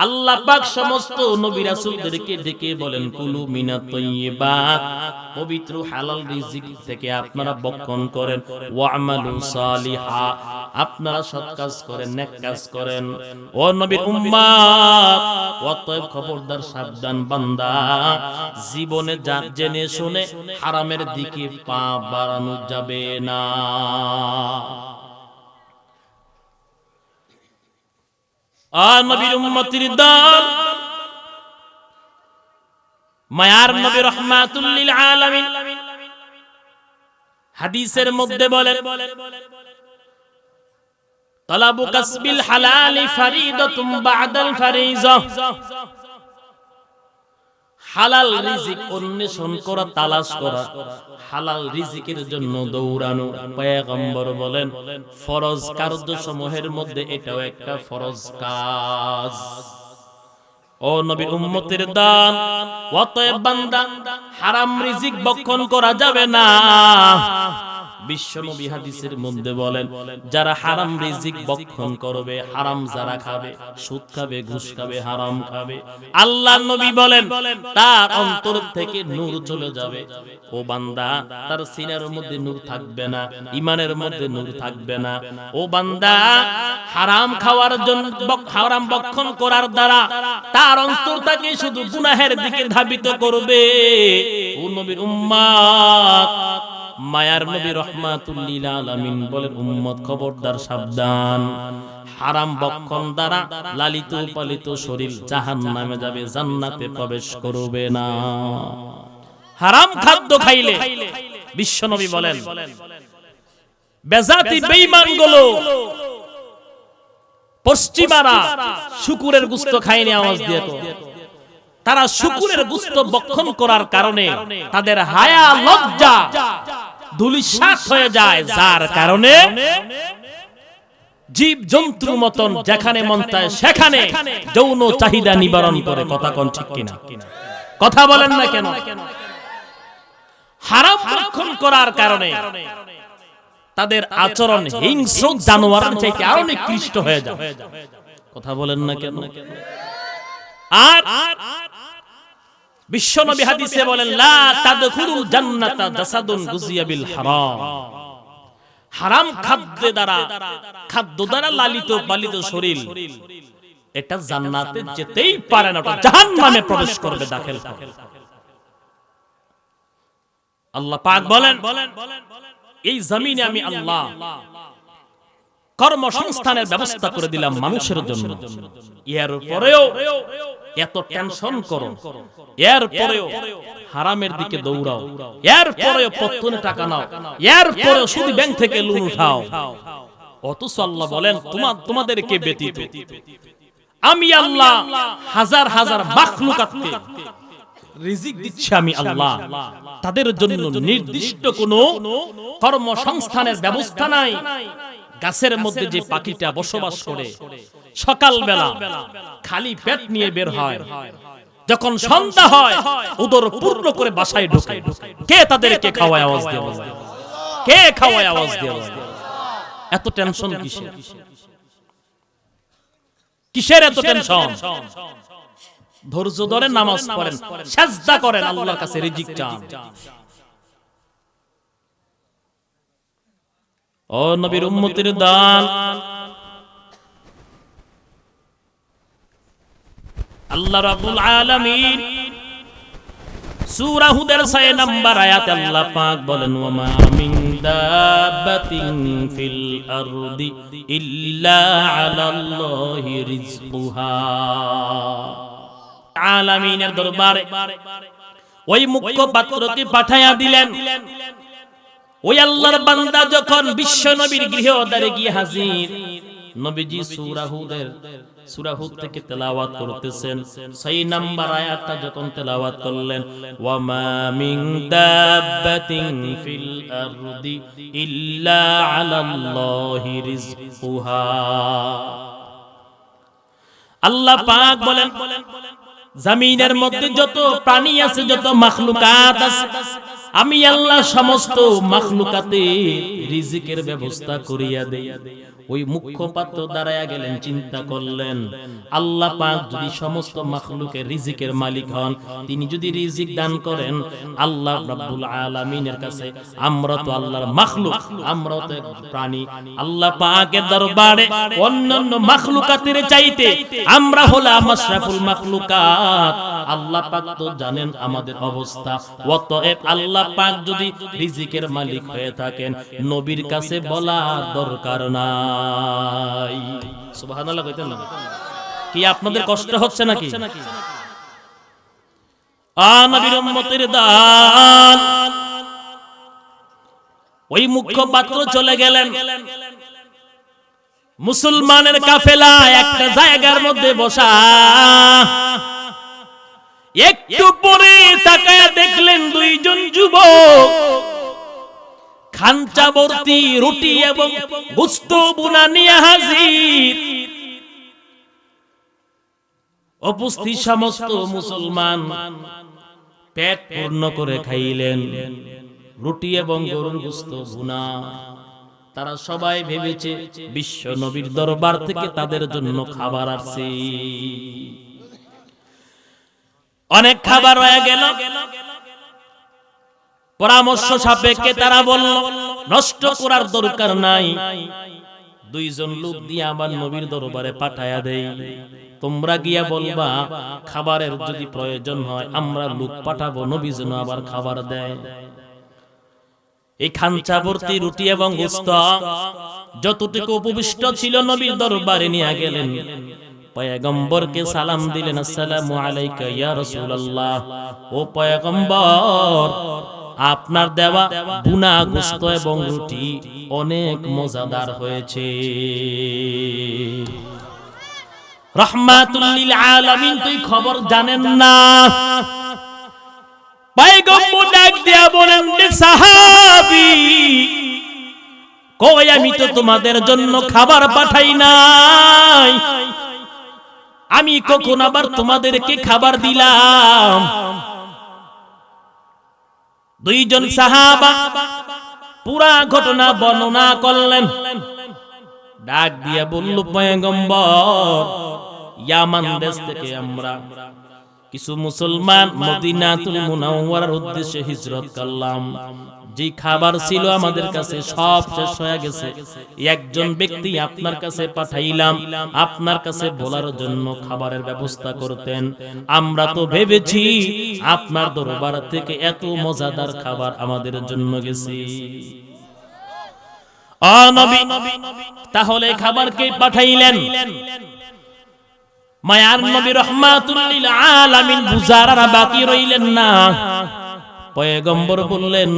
আল্লাহ পাক সমস্ত নবী রাসূলদেরকে ডেকে বলেন, কুলু মিনাত তাইয়্যিবাত, পবিত্র হালাল রিজিক থেকে আপনারা ভক্ষণ করেন। ওয়া'মালু সালিহা, আপনারা সৎ কাজ করেন, নেক কাজ করেন। ও নবীর উম্মত, অতএব খবরদার, সাবধান বান্দা, জীবনে জেনে শুনে হারামের দিকে পা বাড়ানো যাবে না। নবীর উম্মতের দল, মায়ার নবী রাহমাতুল লিল আলামিন হাদিসের মধ্যে বলেন, তালাবু কাসবিল হালালি ফারিদাতুম বা'দাল ফারিজা। হালাল রিজিক অন্বেষণ করা, তালাশ করা, হালাল রিজিকের জন্য দৌড়ানো, পয়গম্বর বলেন ফরজ কার্যসমূহের মধ্যে এটাও একটা ফরজ কাজ। ও নবীর উম্মতের দল, অতএব বান্দা, হারাম রিজিক ভক্ষণ করা যাবে না। বিশ্বনবী হাদিসের মধ্যে বলেন, যারা হারাম রিজিক ভক্ষণ করবে, হারাম যারা খাবে, সুদ খাবে, ঘুষ খাবে, হারাম খাবে, আল্লাহর নবী বলেন তার অন্তর থেকে নূর চলে যাবে। ও বান্দা, তার সিনার মধ্যে নূর থাকবে না, ঈমানের মধ্যে নূর থাকবে না। ও বান্দা, হারাম খাওয়ার জন্য, হারাম ভক্ষণ করার দ্বারা তার অন্তরটাকে শুধু গুনাহের দিকে ধাবিত করবে। ও নবীর উম্মত, মায়ার নবী রাহমাতুল লিল আলামিন বলেন, উম্মত খবরদার, সাবধান, হারাম ভক্ষণ দ্বারা লালিত পালিত শরীর জাহান্নামে যাবে, জান্নাতে প্রবেশ করবে না। হারাম খাদ্য খাইলে বিশ্বনবী বলেন, বেজাতি বেঈমানগুলো, পশ্চিমারা শুকুরের গোশত খায়নি, আওয়াজ দিয়ে তো, তারা শুকুরের গোশত ভক্ষণ করার কারণে তাদের হায়া লজ্জা ধূলিসাৎ হয়ে যায়, যার কারণে জীব জন্তুর মতন যেখানে মন চায় সেখানে যৌন চাহিদা নিবারণ করে। কথা কোন ঠিক কিনা? কথা বলেন না কেন? হারাম ভক্ষণ করার কারণে তাদের আচরণ হিংস্র জানোয়ারের চাইতে আরো নিকৃষ্ট হয়ে যায়। কথা বলেন না কেন? আর বিশ্বনবী হাদিসে বলেন লা তাদখুলুল জান্নাতা জাসাদুন গুজিয়া বিল হারাম। হারাম খাদ্য দ্বারা লালিত পালিত শরীর এটা জান্নাতে যেতেই পারে না, জাহান্নামে প্রবেশ করবে, দাখিল হবে। আল্লাহ পাক বলেন এই জমিনে আমি আল্লাহ কর্মসংস্থানের ব্যবস্থা করে দিলাম মানুষের জন্য। এর পরেও এত টেনশন করো, এর পরেও হারামের দিকে দৌড়াও, এর পরেও পত্তনে টাকা নাও, এর পরেও শুধু ব্যাংক থেকে লোন উঠাও। অথচ আল্লাহ বলেন তোমাদেরকে ব্যতীত আমি আল্লাহ হাজার হাজার মাখলুকাতকে রিজিক দিচ্ছি আমি আল্লাহ। তাদের জন্য নির্দিষ্ট কোনো কর্মসংস্থানের ব্যবস্থা নাই। গাছের মধ্যে যে পাখিটা বসবাস করে সকালবেলা খালি পেট নিয়ে বের হয়, যখন সন্ধ্যা হয় উদর পূর্ণ করে বাসায় ঢোকে। কে তাদেরকে খাওয়ায়? আওয়াজ দিয়ে বলো, কে খাওয়ায়? আওয়াজ দিয়ে বলো। এত টেনশন কিসের? কিসের এত টেনশন? ধৈর্য ধরে নামাজ পড়েন, সিজদা করেন, আল্লাহর কাছে রিজিক চান। ও নবীর উম্মতের দল, আল্লাহ রাব্বুল আলামিন সূরা হুদের 6 নম্বর আয়াতে আল্লাহ পাক বলেন ওয়া মা মিন দাব্বাতিন ফিল আরদি ইল্লা আলাল্লাহি রিজকুহা। আলামিনের দরবারে ওই মুখ্য পাত্রকে পাঠায়া দিলেন। ওই আল্লাহর বান্দা যখন বিশ্ব নবীর গৃহদ্বারে গিয়ে হাজির, নবীজি সূরা হুদ থেকে তেলাওয়াত করতেছেন। 6 নম্বর আয়াতটা যখন তেলাওয়াত করলেন, ওয়া মা মিন দাব্বাতিন ফিল আরদি ইল্লা আলাল্লাহি রিজকুহা। আল্লাহ পাক বলেন জমিনের মধ্যে যত প্রাণী আছে, যত মাখলুকাত আছে, আমি আল্লাহ সমস্ত মাখলুকাতে রিজিকের ব্যবস্থা করিয়া দেই। ওই মুখ্য পাত্র দাঁড়ায়া গেলেন, চিন্তা করলেন আল্লাহ পাক যদি সমস্ত মাখলুকের রিজিকের মালিক হন, তিনি যদি রিজিক দান করেন, আল্লাহ রাব্বুল আলামিনের কাছে আমরা তো আল্লাহর মাখলুক, আমরা তো প্রাণী। আল্লাহ পাকের দরবারে অন্যান্য মাখলুকাতের চাইতে আমরা হলাম আশরাফুল মাখলুকাত। আল্লাহ পাক তো জানেন আমাদের অবস্থা। অতএব আল্লাহ পাক যদি রিজিকের মালিক হয়ে থাকেন, নবীর কাছে বলা দরকার নাই। সুবহানাল্লাহ কইতেন না? কি আপনাদের কষ্ট হচ্ছে নাকি? নবীর উম্মতের দান ওই মুখ্য পাত্র চলে গেলেন। মুসলমানের কাফেলা একটা জায়গার মধ্যে বসা। একটু পরে তাকায়া দেখলেন দুইজন যুবক খাঞ্চা ভর্তি রুটি এবং গোশত বুনা নিয়ে হাজির। উপস্থিত সমস্ত মুসলমান পেট পূর্ণ করে খাইলেন রুটি এবং গরুর গোশত বুনা। তারা সবাই ভেবেছে বিশ্ব নবীর দরবার থেকে তাদের জন্য খাবার আসছে। অনেক খাবার হয়ে গেল। পরামর্শ সাপেক্ষে তারা বলল নষ্ট করার দরকার নাই, দুইজন লোক দিয়ে আমার নবীর দরবারে পাঠায়া দেই। তোমরা গিয়া বলবা খাবারের যদি প্রয়োজন হয় আমরা লোক পাঠাবো, নবী যেন আবার খাবার দেয়। এই খাঞ্চা ভর্তি রুটি এবং গোশত যতটুকু উপবিষ্ট ছিল নবীর দরবারে নিয়ে গেলেন। পয়গম্বরকে সালাম দিলেন, আসসালামু আলাইকা ইয়া রাসূলুল্লাহ। ও পয়গম্বর, আপনার দেওয়া বুনা গোশত এবং রুটি অনেক মজাদার হয়েছে। রাহমাতুল লিল আলামিন তুই খবর জানেন না? পয়গম্বর ডাক দিয়া বলেন, সাহাবী কই আমি তো তোমাদের জন্য খাবার পাঠাই নাই, আমি কখন আবার তোমাদেরকে খাবার দিলাম? দুইজন সাহাবা পুরা ঘটনা বর্ণনা করলেন। ডাক দিয়া বলল, পয়গম্বর ইয়ামান দেশ থেকে আমরা কিছু মুসলমান মদিনাতুল মুনাওয়ারার উদ্দেশ্যে হিজরত করলাম। যে খাবার ছিল আমাদের কাছে সব শেষ হয়ে গেছে। একজন ব্যক্তি আপনার কাছে পাঠাইলাম আপনার কাছে বলার জন্য খাবারের ব্যবস্থা করতেন। আমরা তো ভেবেছি আপনার দরবার থেকে এত মজাদার খাবার আমাদের জন্য গেছে। ও নবী, তাহলে খাবারকে পাঠাইলেন। মায়ার নবী রাহমাতুল লিল আলামিন বুজারারা বাকি রইলেন না। পয়গম্বর বললেন,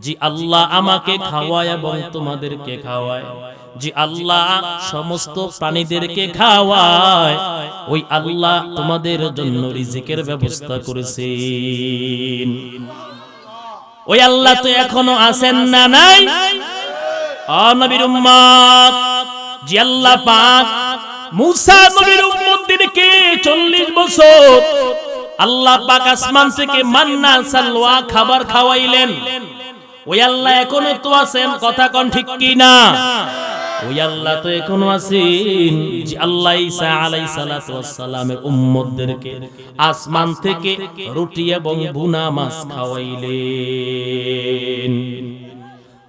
জি আল্লাহ আমাকে খাওয়ায় এবং তোমাদেরকে খাওয়ায়, জি আল্লাহ সমস্ত প্রাণীদেরকে খাওয়ায়, ওই আল্লাহ তোমাদের জন্য রিজিকের ব্যবস্থা করেছেন। ওই আল্লাহ তো এখনো আছেন না নাই? ও নবীর উম্মত, জি আল্লাহ পাক মুসা নবীর উম্মতদেরকে 40 বছর আল্লাহ পাক আসমান থেকে মান্না সালওয়া খাবার খাওয়াইলেন। ওই আল্লাহ এখনো তো আছেন, কথা কোন ঠিক কি না? ওই আল্লাহ তো এখনো আছেন। যে আল্লাহ ঈসা আলাইহিস সালাতু ওয়াস সালামের উম্মতদেরকে আসমান থেকে রুটি এবং ভুনা মাছ খাওয়াইলেন।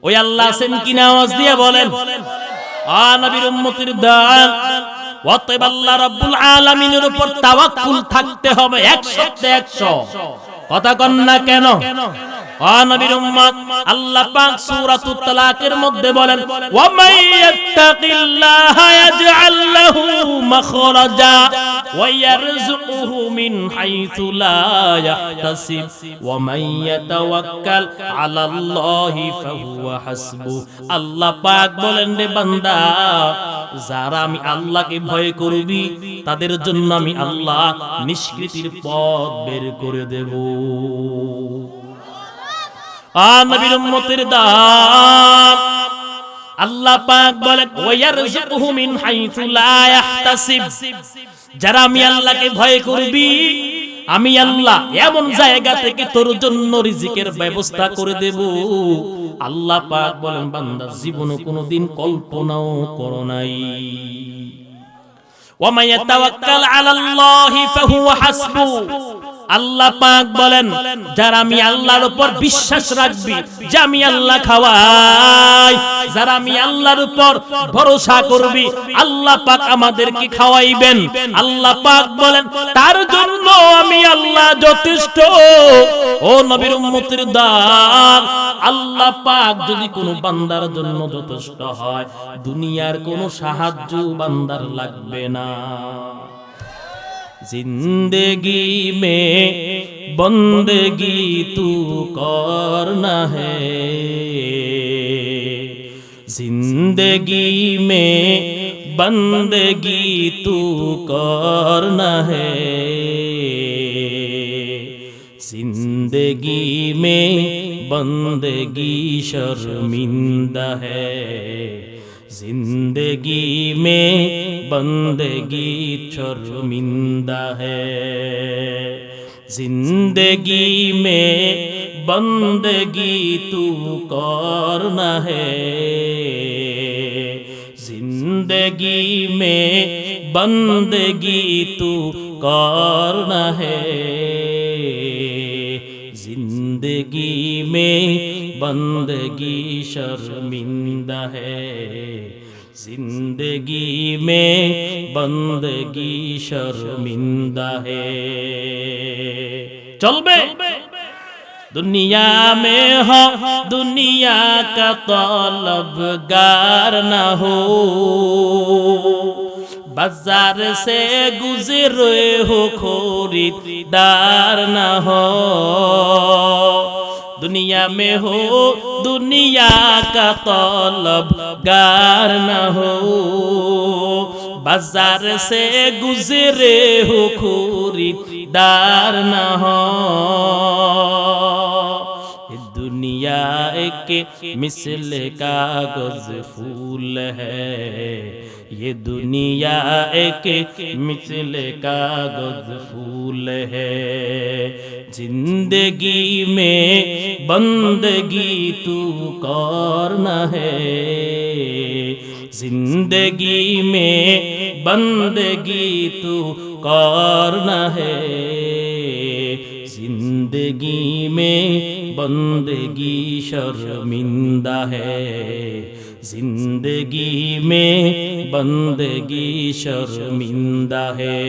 ওই আল্লাহ আছেন কিনা আওয়াজ দিয়ে বলেন। নবীর উম্মতের দান অতএব আল্লাহ রাব্বুল আলামিনের উপর তাওয়াক্কুল থাকতে হবে 100%। কথা কন না কেন? নবীর উম্মত, আল্লাহ পাক সূরাতুত তালাকের মধ্যে বলেন, ওয়া মাইয়াত্তাকিল্লাহা ইয়াজআল লাহু মাখরাজা ওয়া ইয়ারযুকুহু মিন হাইথু লা ইয়াহতাসিব ওয়া মান ইয়াতাওয়াক্কাল আলাল্লাহি ফাহুয়া হাসবু। আল্লাহ পাক বলেন, রে বান্দা, যারা আমি আল্লাহকে ভয় করবি তাদের জন্য আমি আল্লাহ নিষ্কৃতির পথ বের করে দেব। নবীর উম্মতের দান আল্লাহ পাক বলেন, ওয়া ইয়ারযুকুহু মিন হাইথু লা ইয়াহতাসিব। যারা আমি আল্লাহকে ভয় করবি আমি আল্লাহ এমন জায়গা থেকে তোর জন্য রিজিকের ব্যবস্থা করে দেব। আল্লাহ পাক বলেন, বান্দা জীবনে কোনোদিন কল্পনাও করো নাই। ওয়া মান ইয়াতাওয়াক্কাল আলাল্লাহি ফাহুয়া হাসবু। আল্লাহ পাক বলেন, যারা আমি আল্লাহর উপর বিশ্বাস রাখবি যে আমি আল্লাহ খাওয়াই, যারা আমি আল্লাহর উপর ভরসা করবি আল্লাহ পাক আমাদেরকে খাওয়াইবেন। আল্লাহ পাক বলেন, তার জন্য আমি আল্লাহ যথেষ্ট। ও নবীর উম্মতের দান, আল্লাহ পাক যদি কোনো বান্দার জন্য যথেষ্ট হয় দুনিয়ার কোনো সাহায্য বান্দার লাগবে না। जिंदगी में बंदगी तू करना है, जिंदगी में बंदगी तू करना है, जिंदगी में बंदगी शर्मिंदा है, जिंदगी में बंदगी शर्मिंदा है, जिंदगी में बंदगी तू करना है, जिंदगी में बंदगी तू करना है, जिंदगी में बंदगी शर्मिंदा है, जिंदगी में बंदगी शर्मिंदा है। चलबे दुनिया में हो दुनिया का तलबगार न हो, बाजार से गुजरे हो खरीदार न हो, दुनिया में हो दुनिया का तलबगार न हो, बाजार से गुजरे हो खरीदार न हो, दुनिया एक मिसल कागज फूल है, ये दुनिया एक मिसल कागज फूल है, जिंदगी में बंदगी तू करना है, जिंदगी में बंदगी तू करना है, जिंदगी में बंदगी शर्मिंदा है, जिंदगी में बंदगी शर्मिंदा है।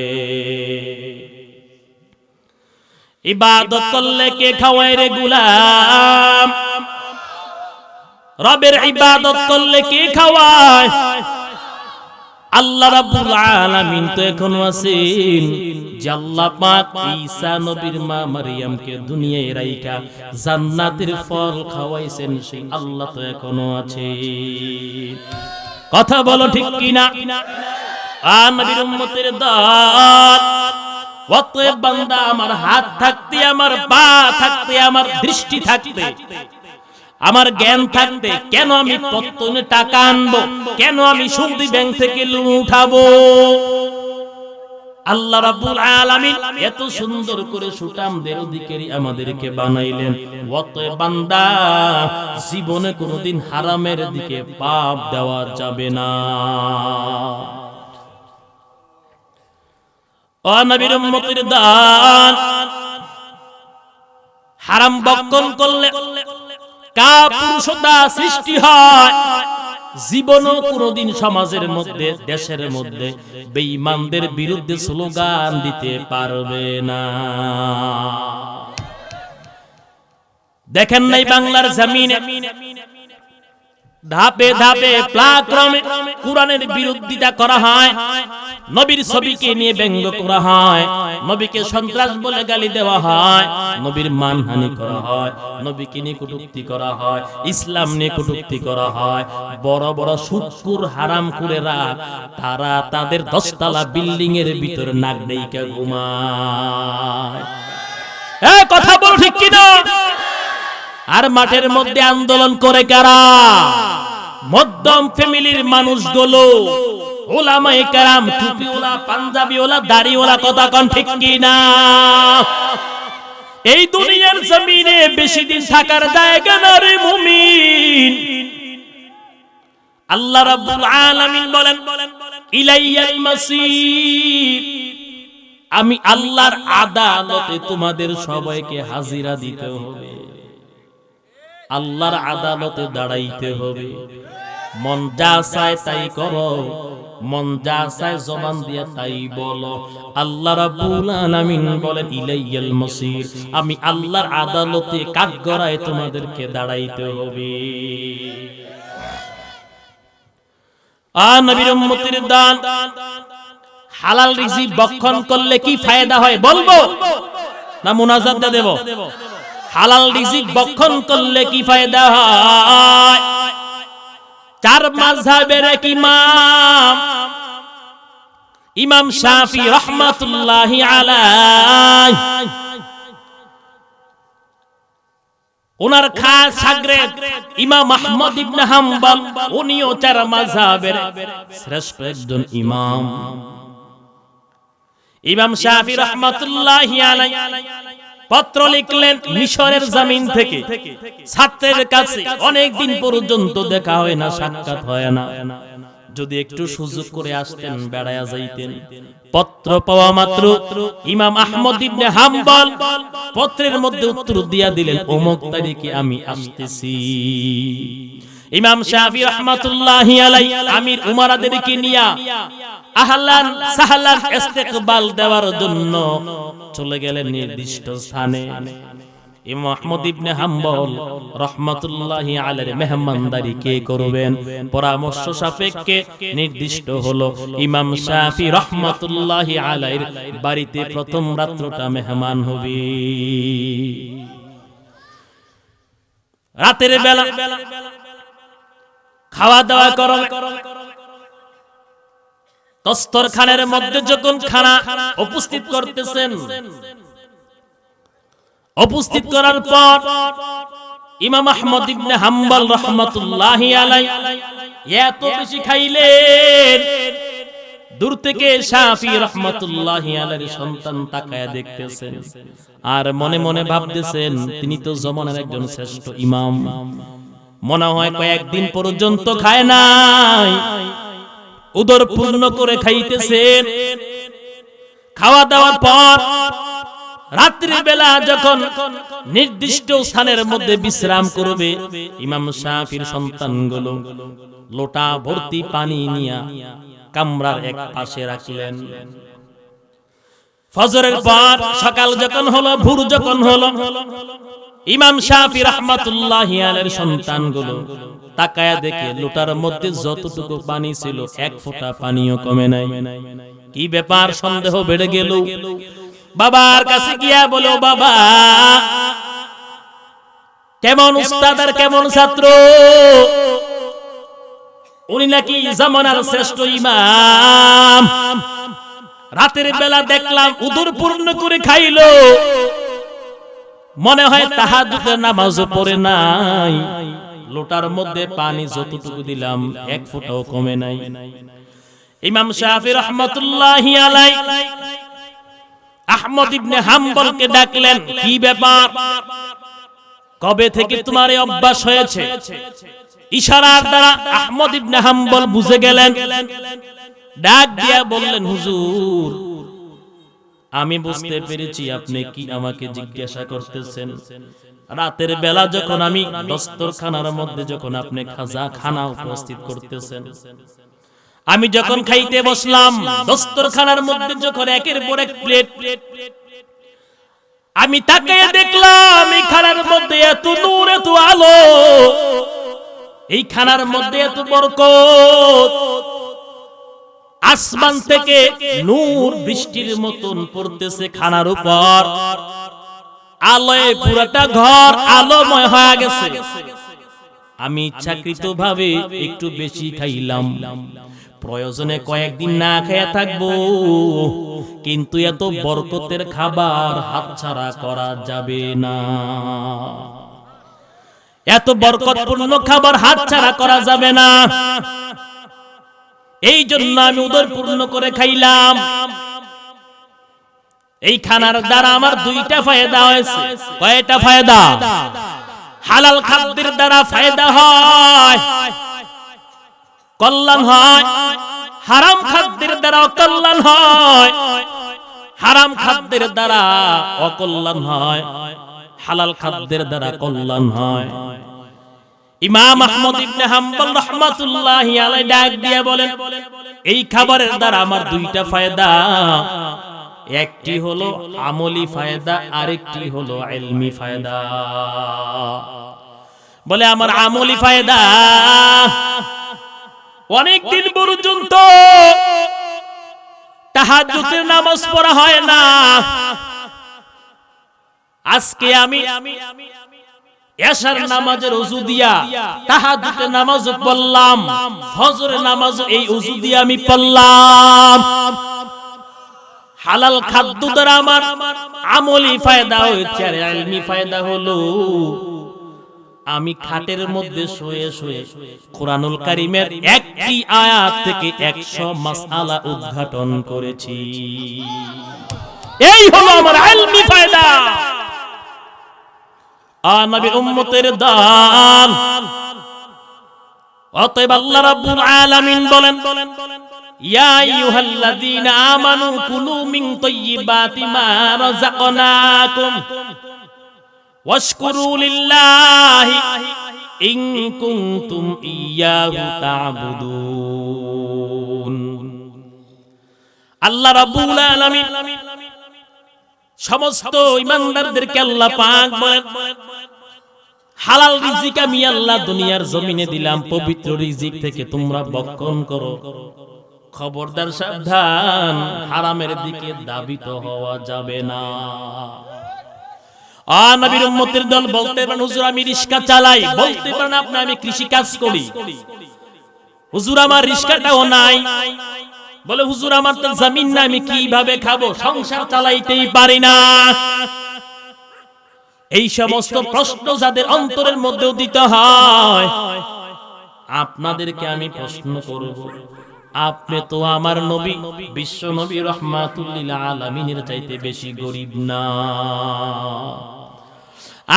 इबादत करले के खाওয়ায় রে গোলাম, রবের ইবাদত করলে কে খাওয়ায়? আল্লাহ রাব্বুল আলামিন তো এখনো আছেন, যে আল্লাহ পাক ঈসা নবীর মা মারইয়ামকে দুনিয়ায় রাইখা জান্নাতের ফল খাওয়াইছেন, সেই আল্লাহ তো এখনো আছে। কথা বলো ঠিক কিনা? আর নবীর উম্মতের দাঁত, অতএব বান্দা আমার হাত থাকতে, আমার পা থাকতে, আমার দৃষ্টি থাকতে, আমার জ্ঞান থাকতে কেন আমি পত্তনে টাকা আনবো? কেন আমি সুদি ব্যাংক থেকে লোন উঠাবো? আল্লাহ রাব্বুল আলামিন এত সুন্দর করে সুঠামদের অধিকারী আমাদেরকে বানাইলেন। অতএব বান্দা জীবনে কোনোদিন হারামের দিকে পাপ দেওয়া যাবে না। ও নবীর উম্মতের দান, হারাম বক্ষণ করলে কাপুরুষতা সৃষ্টি হয়। জীবনও কোনদিন সমাজের মধ্যে, দেশের মধ্যে বেঈমানদের বিরুদ্ধে স্লোগান দিতে পারবে না। দেখেন নাই বাংলার জমিনে ধাপে ধাপে প্লাক্রমে কুরআনের বিরোধিতা করা হয়, নবীর ছবিকে নিয়ে ব্যঙ্গ করা হয়, নবীকে সন্ত্রাস বলে গালি দেওয়া হয়, নবীর মানহানি করা হয়, নবীকে নিয়ে কটূক্তি করা হয়, ইসলাম নিয়ে কটূক্তি করা হয়। বড় বড় সুদখোর হারামখোরেরা তারা তাদের 10 তলা বিল্ডিং এর ভিতরে নাক ডাইকা ঘুমায়। এই কথা বল ঠিক কি না? আর মাঠের মধ্যে আন্দোলন করে কারা? মধ্যম ফ্যামিলির মানুষগুলো, ওলামায়ে কেরাম, টুপিওয়ালা, পাঞ্জাবিওয়ালা, দাড়িওয়ালা। কথা কোন ঠিক কি না? এই দুনিয়ার জমিনে বেশি দিন থাকার জায়গা না রে মুমিন। আল্লাহ রাব্বুল আলামিন বলেন, ইলাইয়াল মাসির, আমি আল্লাহর আদালতে তোমাদের সবাইকে হাজিরা দিতে হবে, আল্লাহর আদালতে দাঁড়াইতে হবে। মন যা চায় তাই করো, মন যা চায় জবান দিয়ে তাই বলো। আল্লাহ রাব্বুল আলামিন বলেন, ইলাইয়াল মাসির, আমি আল্লাহর আদালতে কাঠগড়ায় তোমাদেরকে দাঁড়াইতে হবে। নবীর উম্মতের দান, হালাল রিজিক ভক্ষণ করলে কি ফায়দা হয় বলবো না মুনাজাত দেব? হালাল রিজিক ভক্ষণ করলে কি ফায়দা হয়? 4 মাযহাবের এক ইমাম, ইমাম শাফি রাহমাতুল্লাহি আলাইহি, ওনার খাস শাগরেদ ইমাম আহমদ ইবনে হাম্বল, উনিও 4 মাযহাবের শ্রেষ্ঠ একজন ইমাম। ইমাম শাফি রাহমাতুল্লাহি আলাইহি পত্র লিখলেন মিশরের জমিন থেকে, ছাত্রের কাছে অনেক দিন পর্যন্ত দেখা হয় না, সাক্ষাৎ হয় না। যদি একটু সুযোগ করে আসতেন, বেড়ায়া যাইতেন। পত্র পাওয়া মাত্র ইমাম আহমদ ইবনে হাম্বল পত্রের মধ্যে উত্তর দিয়া দিলেন, অমুক তারিখে আমি আসতেছি। ইমাম শাফি রাহমাতুল্লাহি আলাইহি আমির উমারাদেরকে নিয়া আহলান সাহলান ইস্তেকবাল দেওয়ার জন্য চলে গেলেন নির্দিষ্ট স্থানে। ইমাম আহমদ ইবনে হাম্বল রাহমাতুল্লাহি আলাইহির মেহমানদারি কে করবেন? পরামর্শ সাপেক্ষে নির্দিষ্ট হলো ইমাম শাফি রাহমাতুল্লাহি আলাইহির বাড়িতে প্রথম রাত্রটা মেহমান হবে। রাতের বেলা খাওয়া দাওয়া করবে। দস্তরখানের মধ্যে যখন খানা উপস্থিত করতেছেন, উপস্থিত করার পর ইমাম আহমদ ইবনে হাম্বল রাহমাতুল্লাহি আলাইহি এত বেশি খাইলেন, দূর থেকে শাফি রাহমাতুল্লাহি আলাইহির সন্তান তাকায়া দেখতেছেন আর মনে মনে ভাবতেছেন, তিনি তো জমানার একজন শ্রেষ্ঠ ইমাম, মনে হয় কয়েকদিন পর্যন্ত খায় নাই, উদর পূর্ণ করে খাইতেছেন। খাওয়া দাওয়ার পর রাত্রি বেলা যখন নির্দিষ্ট স্থানের মধ্যে বিশ্রাম করবে, ইমাম শাফির সন্তানগুলো লোটা ভর্তি পানি নিয়ে কামরার এক পাশে রাখলেন। ফজরের পর সকাল যখন হলো, ভোর যখন হলো, ইমাম শাফি রাহমাতুল্লাহি আলাইহির সন্তানগুলো তাকায়া দেখে লোটার মধ্যে যতটুকু পানি ছিল এক ফোঁটা পানিও কমে নাই। কি ব্যাপার? সন্দেহ বেড়ে গেল। বাবার কাছে গিয়া বলো, বাবা কেমন উস্তাদ আর কেমন ছাত্র, উনি নাকি জামানার শ্রেষ্ঠ ইমাম। রাতের বেলা দেখলাম উদর পূর্ণ করে খাইলো, মনে হয় তাহাজ্জুদের নামাজও পড়ে নাই। লোটার মধ্যে পানি যতটুকু দিলাম এক ফোঁটাও কমে নাই। ইমাম শাফি রাহমাতুল্লাহি আলাইহি আহমদ ইবনে হাম্বলকে ডাকলেন, কি ব্যাপার, কবে থেকে তোমার এই অভ্যাস হয়েছে? ইশারার দ্বারা আহমদ ইবনে হাম্বল বুঝে গেলেন। ডাক দিয়া বললেন, হুজুর আমি বুঝতে পেরেছি আপনি কি আমাকে জিজ্ঞাসা করতেছেন। রাতের বেলা যখন আমি দস্তরখানার মধ্যে যখন আপনি খানা উপস্থিত করতেছেন, আমি যখন খাইতে বসলাম, দস্তরখানার মধ্যে যখন একের পর এক প্লেট, আমি তাকিয়ে দেখলাম এই খানার মধ্যে এত নূর, এত আলো, এই খানার মধ্যে এত বরকত, আসমান থেকে নূর বৃষ্টির মতন পড়তেছে খানার উপর, আলোয় পুরোটা ঘর আলোময় হয়ে গেছে। আমি ইচ্ছাকৃতভাবে একটু বেশি খাইলাম, প্রয়োজনে কয়েকদিন না খেয়ে থাকবো, কিন্তু এত বরকতের খাবার হাতছাড়া করা যাবে না। এত বরকতপূর্ণ খাবার হাতছাড়া করা যাবে না। এই জন্য আমি উদর পূর্ণ করে খাইলাম। এই খানার দ্বারা আমার দুইটা ফায়দা হয়েছে। কয়টা ফায়দা? হালাল খাদ্যের দ্বারা ফায়দা হয়, কল্যাণ হয়। হারাম খাদ্যের দ্বারা অকল্যাণ হয়। হারাম খাদ্যের দ্বারা অকল্যাণ হয়, হালাল খাদ্যের দ্বারা কল্যাণ হয়। ইমাম আহমদ ইবনে হাম্বল রাহমাতুল্লাহি আলাইহি ডাক দিয়ে বলেন, এই খাবারের দ্বারা আমার দুইটা ফায়দা, একটি হলো আমলি ফায়দা, আরেকটি হলো ইলমি ফায়দা। বলে আমার আমলি ফায়দা, অনেক দিন পর্যন্ত তাহাজ্জুদের নামাজ পড়া হয় না। আজকে আমি এশার নামাজের ওযু দিয়া তাহাজ্জুদের নামাজ পড়লাম, ফজরের নামাজ এই ওযু দিয়ে আমি পড়লাম। হালাল খাদ্য দ্বারা আমার আমলি ফায়দা হয়েছে, আর ইলমি ফায়দা হলো আমি খাটের মধ্যে শুয়ে শুয়ে কুরআনুল কারীমের একটি আয়াত থেকে 100 মাসআলা উদ্ঘাটন করেছি। এই হলো আমার ইলমি ফায়দা। নবী উম্মতের দান। অতএব আল্লাহ রাব্বুল আলামিন বলেন, ইয়া আইয়ুহাল্লাযীনা আমানু কুলু মিন তাইয়্যিবাতি মা রাযাকনাকুম ওয়াশকুরু লিল্লাহি ইন কুনতুম ইয়্যাহু তা'বুদুন। আল্লাহ রাব্বুল আলামিন সমস্ত ঈমানদারদেরকে আল্লাহ পাক বলেন, হালাল রিজিক আমি আল্লাহ দুনিয়ার জমিনে দিলাম, পবিত্র রিজিক থেকে তোমরা ভক্ষণ করো। খবরদার সাবধান, হারামের দিকে ধাবিত হওয়া যাবে না। নবীর উম্মতের দল বলতে পারেন, হুজুর আমি রিকশা চালাই। বলতে পারেন আপনি আমি কৃষি কাজ করি। হুজুর আমার রিকশাটাও নাই। বলে হুজুর আমার তো জমিন না, আমি কিভাবে খাবো, সংসার চালাইতেই পারি না। এই সমস্ত প্রশ্ন যাদের অন্তরের মধ্যে উদিত হয়, আপনাদেরকে আমি প্রশ্ন করব, আপনি তো আমার নবী, বিশ্ব নবী রাহমাতুল লিল আলামিনের চাইতে বেশি গরীব না?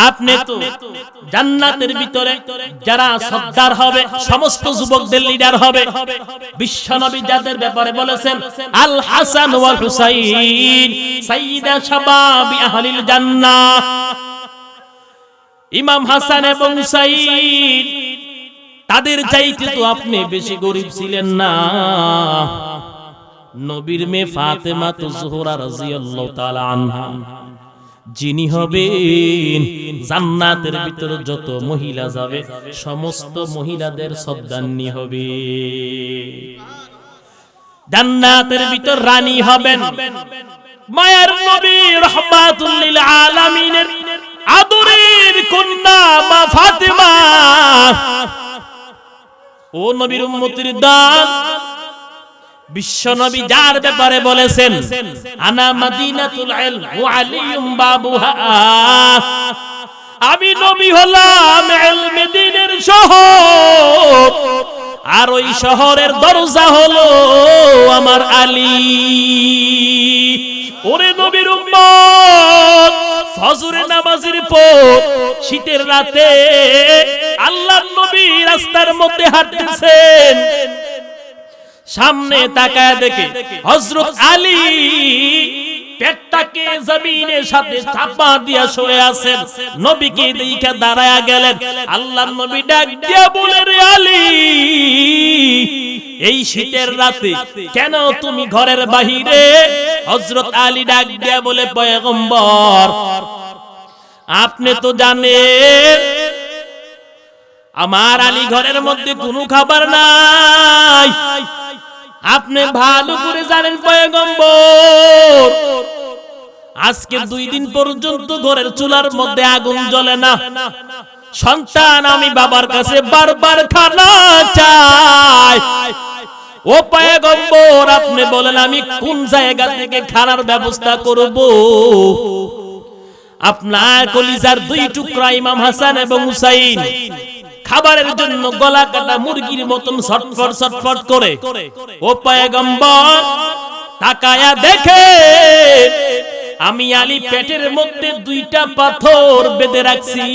আপনি তো জান্নাতের ভিতরে যারা সর্দার হবে, সমস্ত যুবকদের লিডার হবে, বিশ্বনবী যাদের ব্যাপারে বলেছেন আল হাসান ওয়াল হুসাইন সাইয়্যিদা শাবাবি আহলিল জান্নাহ। ইমাম হাসান এবং হুসাইন তাদের চাইতে তো আপনি বেশি গরীব ছিলেন না। নবীর মেয়ে ফাতেমা তো জোহরা রাদিয়াল্লাহু তাআলা আনহা, যিনি হবেন জান্নাতের ভিতরে যত মহিলা যাবে সমস্ত মহিলাদের সর্দারনি হবে, জান্নাতের ভিতর রানী হবেন। মায়ার নবী রাহমাতুল লিল আলামিনের আদরের কন্যা মা ফাতেমা, ও নবীর উম্মতের দান, বিশ্বনবী যার ব্যাপারে বলেছেন আনা মাদিনাতুল ইলম ওয়া আলিয়ুম বাবুহা, আমি নবী হলাম ইলমে দ্বীনের শহর, আর ওই শহরের দরজা হলো আমার আলী। ওরে নবীর উম্মত, ফজরের নামাজের পর শীতের রাতে আল্লাহর নবী রাস্তার মধ্যে হাঁটতেছেন, সামনে তাকায় দেখে হযরত আলী পেটটাকে জমিনের সাথে চাপা দিয়া শুয়ে আছেন। নবীকে দেখে দাঁড়ায়া গেলেন। আল্লাহর নবী ডাক দিয়া বলে, রে আলী, এই শীতের রাতে কেন তুমি ঘরের বাহিরে? হযরত আলী ডাক দিয়া বলে, পয়গম্বর, আপনি তো জানেন আমার আলী ঘরের মধ্যে কোনো খাবার নাই, আপনি ভালো করে জানেন পয়গম্বর, আজকে 2 দিন পর্যন্ত ঘরের চুলার মধ্যে আগুন জ্বলে না। সন্তান আমি বাবার কাছে বারবার খানা চাই। ও পয়গম্বর, আপনি বলেন আমি কোন জায়গা থেকে খানার ব্যবস্থা করব? আপনার কলিজার 2 টুকরা ইমাম হাসান এবং হুসাইন খাবারের জন্য গলা কাটা মুরগির মতন ছটফট ছটফট করে। ও পয়গম্বর, তাকায়া দেখে আমি আলী পেটের মধ্যে 2টা পাথর বেঁধে রাখছি।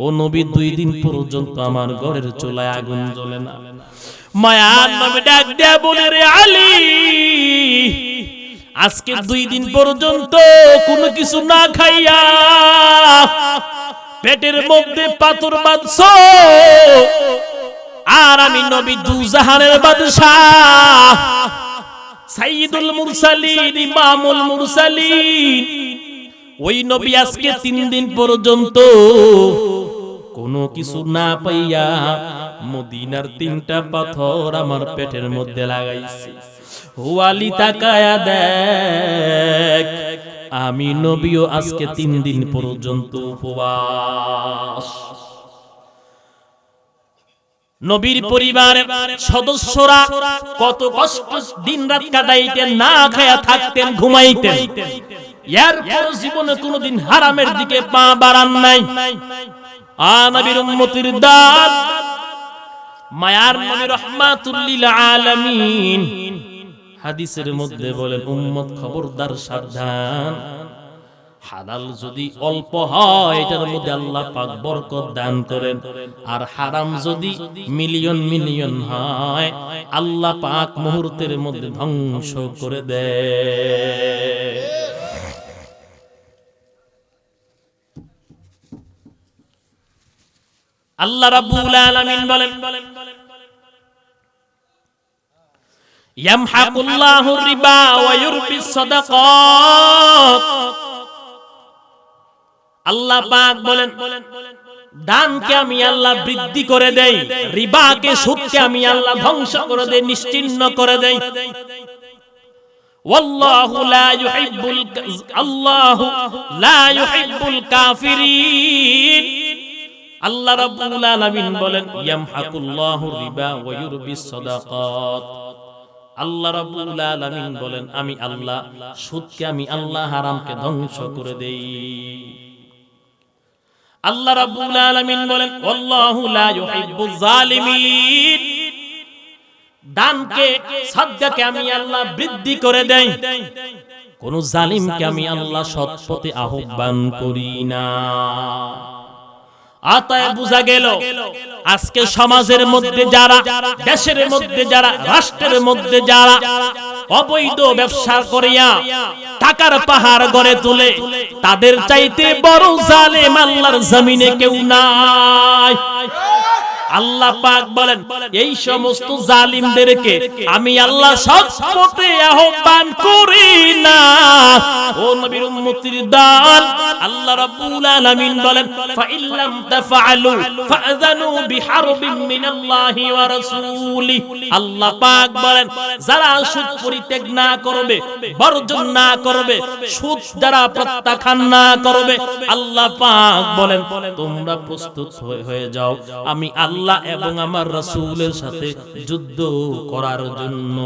ও নবী, 2 দিন পর্যন্ত আমার ঘরের চুলায় আগুন জ্বলে না। মায়ার নবী ডাক দেয়া বলে, রে আলী, আজকে 2 দিন পর্যন্ত কোনো কিছু না খাইয়া পেটের মধ্যে পাথর বাঁধছো, আর আমি নবী দুজাহানের বাদশাহ সাইয়্যিদুল মুরসালিন ইমামুল মুরসালিন, ওই নবী আজকে 3 দিন পর্যন্ত কোনো কিছু না পাইয়া মদিনার 3টা পাথর আমার পেটের মধ্যে লাগাইছে। ও আলী, তাকায়া দেখ, আমি নবীও আজকে 3 দিন পর্যন্ত উপবাস। নবীর পরিবারের সদস্যরা কত কষ্ট দিন রাত কাটাইতেন, না খায়া থাকতেন, ঘুমাইতেন, এরপর জীবনে কোনোদিন হারামের দিকে পা বাড়ান নাই। নবীর উম্মতের দাদ, মায়ার নবী রাহমাতুল লিল আলামিন হাদিসের মধ্যে বলেন, উম্মত খবরদার, সাবধান, হালাল যদি অল্প হয় এটার মধ্যে আল্লাহ পাক বরকত দান করেন, আর হারাম যদি মিলিয়ন মিলিয়ন হয় আল্লাহ পাক মুহূর্তের মধ্যে ধ্বংস করে দেয়। আল্লাহ রাব্বুল আলামিন বলেন, ইয়ামহাকুল্লাহু রিবা ওয়া ইউরবিস সাদাকাত। আল্লাহ পাক বলেন, দানকে আমি আল্লাহ বৃদ্ধি করে দেই, রিবাকে সুদকে আমি আল্লাহ ধ্বংস করে দেই, নিশ্চিহ্ন করে দেই। ওয়াল্লাহু লা ইউহিব্বুল কাফিরিন। আল্লাহ রাব্বুল আলামিন বলেন, ইয়ামহাকুল্লাহু রিবা ওয়া ইউরবিস সাদাকাত। আল্লাহ রাব্বুল আলামিন বলেন, আমি আল্লাহ সুদকে আমি আল্লাহ হারামকে ধ্বংস করে দেই। আল্লাহ রাব্বুল আলামিন বলেন, আল্লাহু লা ইউহিব্বুজ জালিমিন। দানকে, সাদকাকে আমি আল্লাহ বৃদ্ধি করে দেই। কোন জালিমকে আমি আল্লাহ সৎ পথে আহ্বান করি না। আতায় বোঝা গেল আজকে সমাজের মধ্যে যারা, দেশের মধ্যে যারা, রাষ্ট্রের মধ্যে যারা অবৈধ ব্যবসা করিয়া টাকার পাহাড় গড়ে তোলে, তাদের চাইতে বড় জালেম আল্লাহর জমিনে কেউ নাই। আল্লাহ পাক বলেন এই সমস্ত জালিমদেরকে আমি আল্লাহ সৎ পথে আহ্বান করি না। ও নবীর উম্মতির দল, আল্লাহ রাব্বুল আলামিন বলেন ফাইল্লাম তাফআলু ফাযানু বিহারবিন মিনাল্লাহি ওয়া রাসূলিহি। আল্লাহ পাক বলেন যারা সুদ পরিত্যাগ না করবে, বর্জন না করবে, সুদ যারা প্রত্যাখ্যান না করবে, আল্লাহ পাক বলেন তোমরা প্রস্তুত হয়ে যাও, আমি আল্লাহ এবং আমার রাসূলের সাথে যুদ্ধ করার জন্য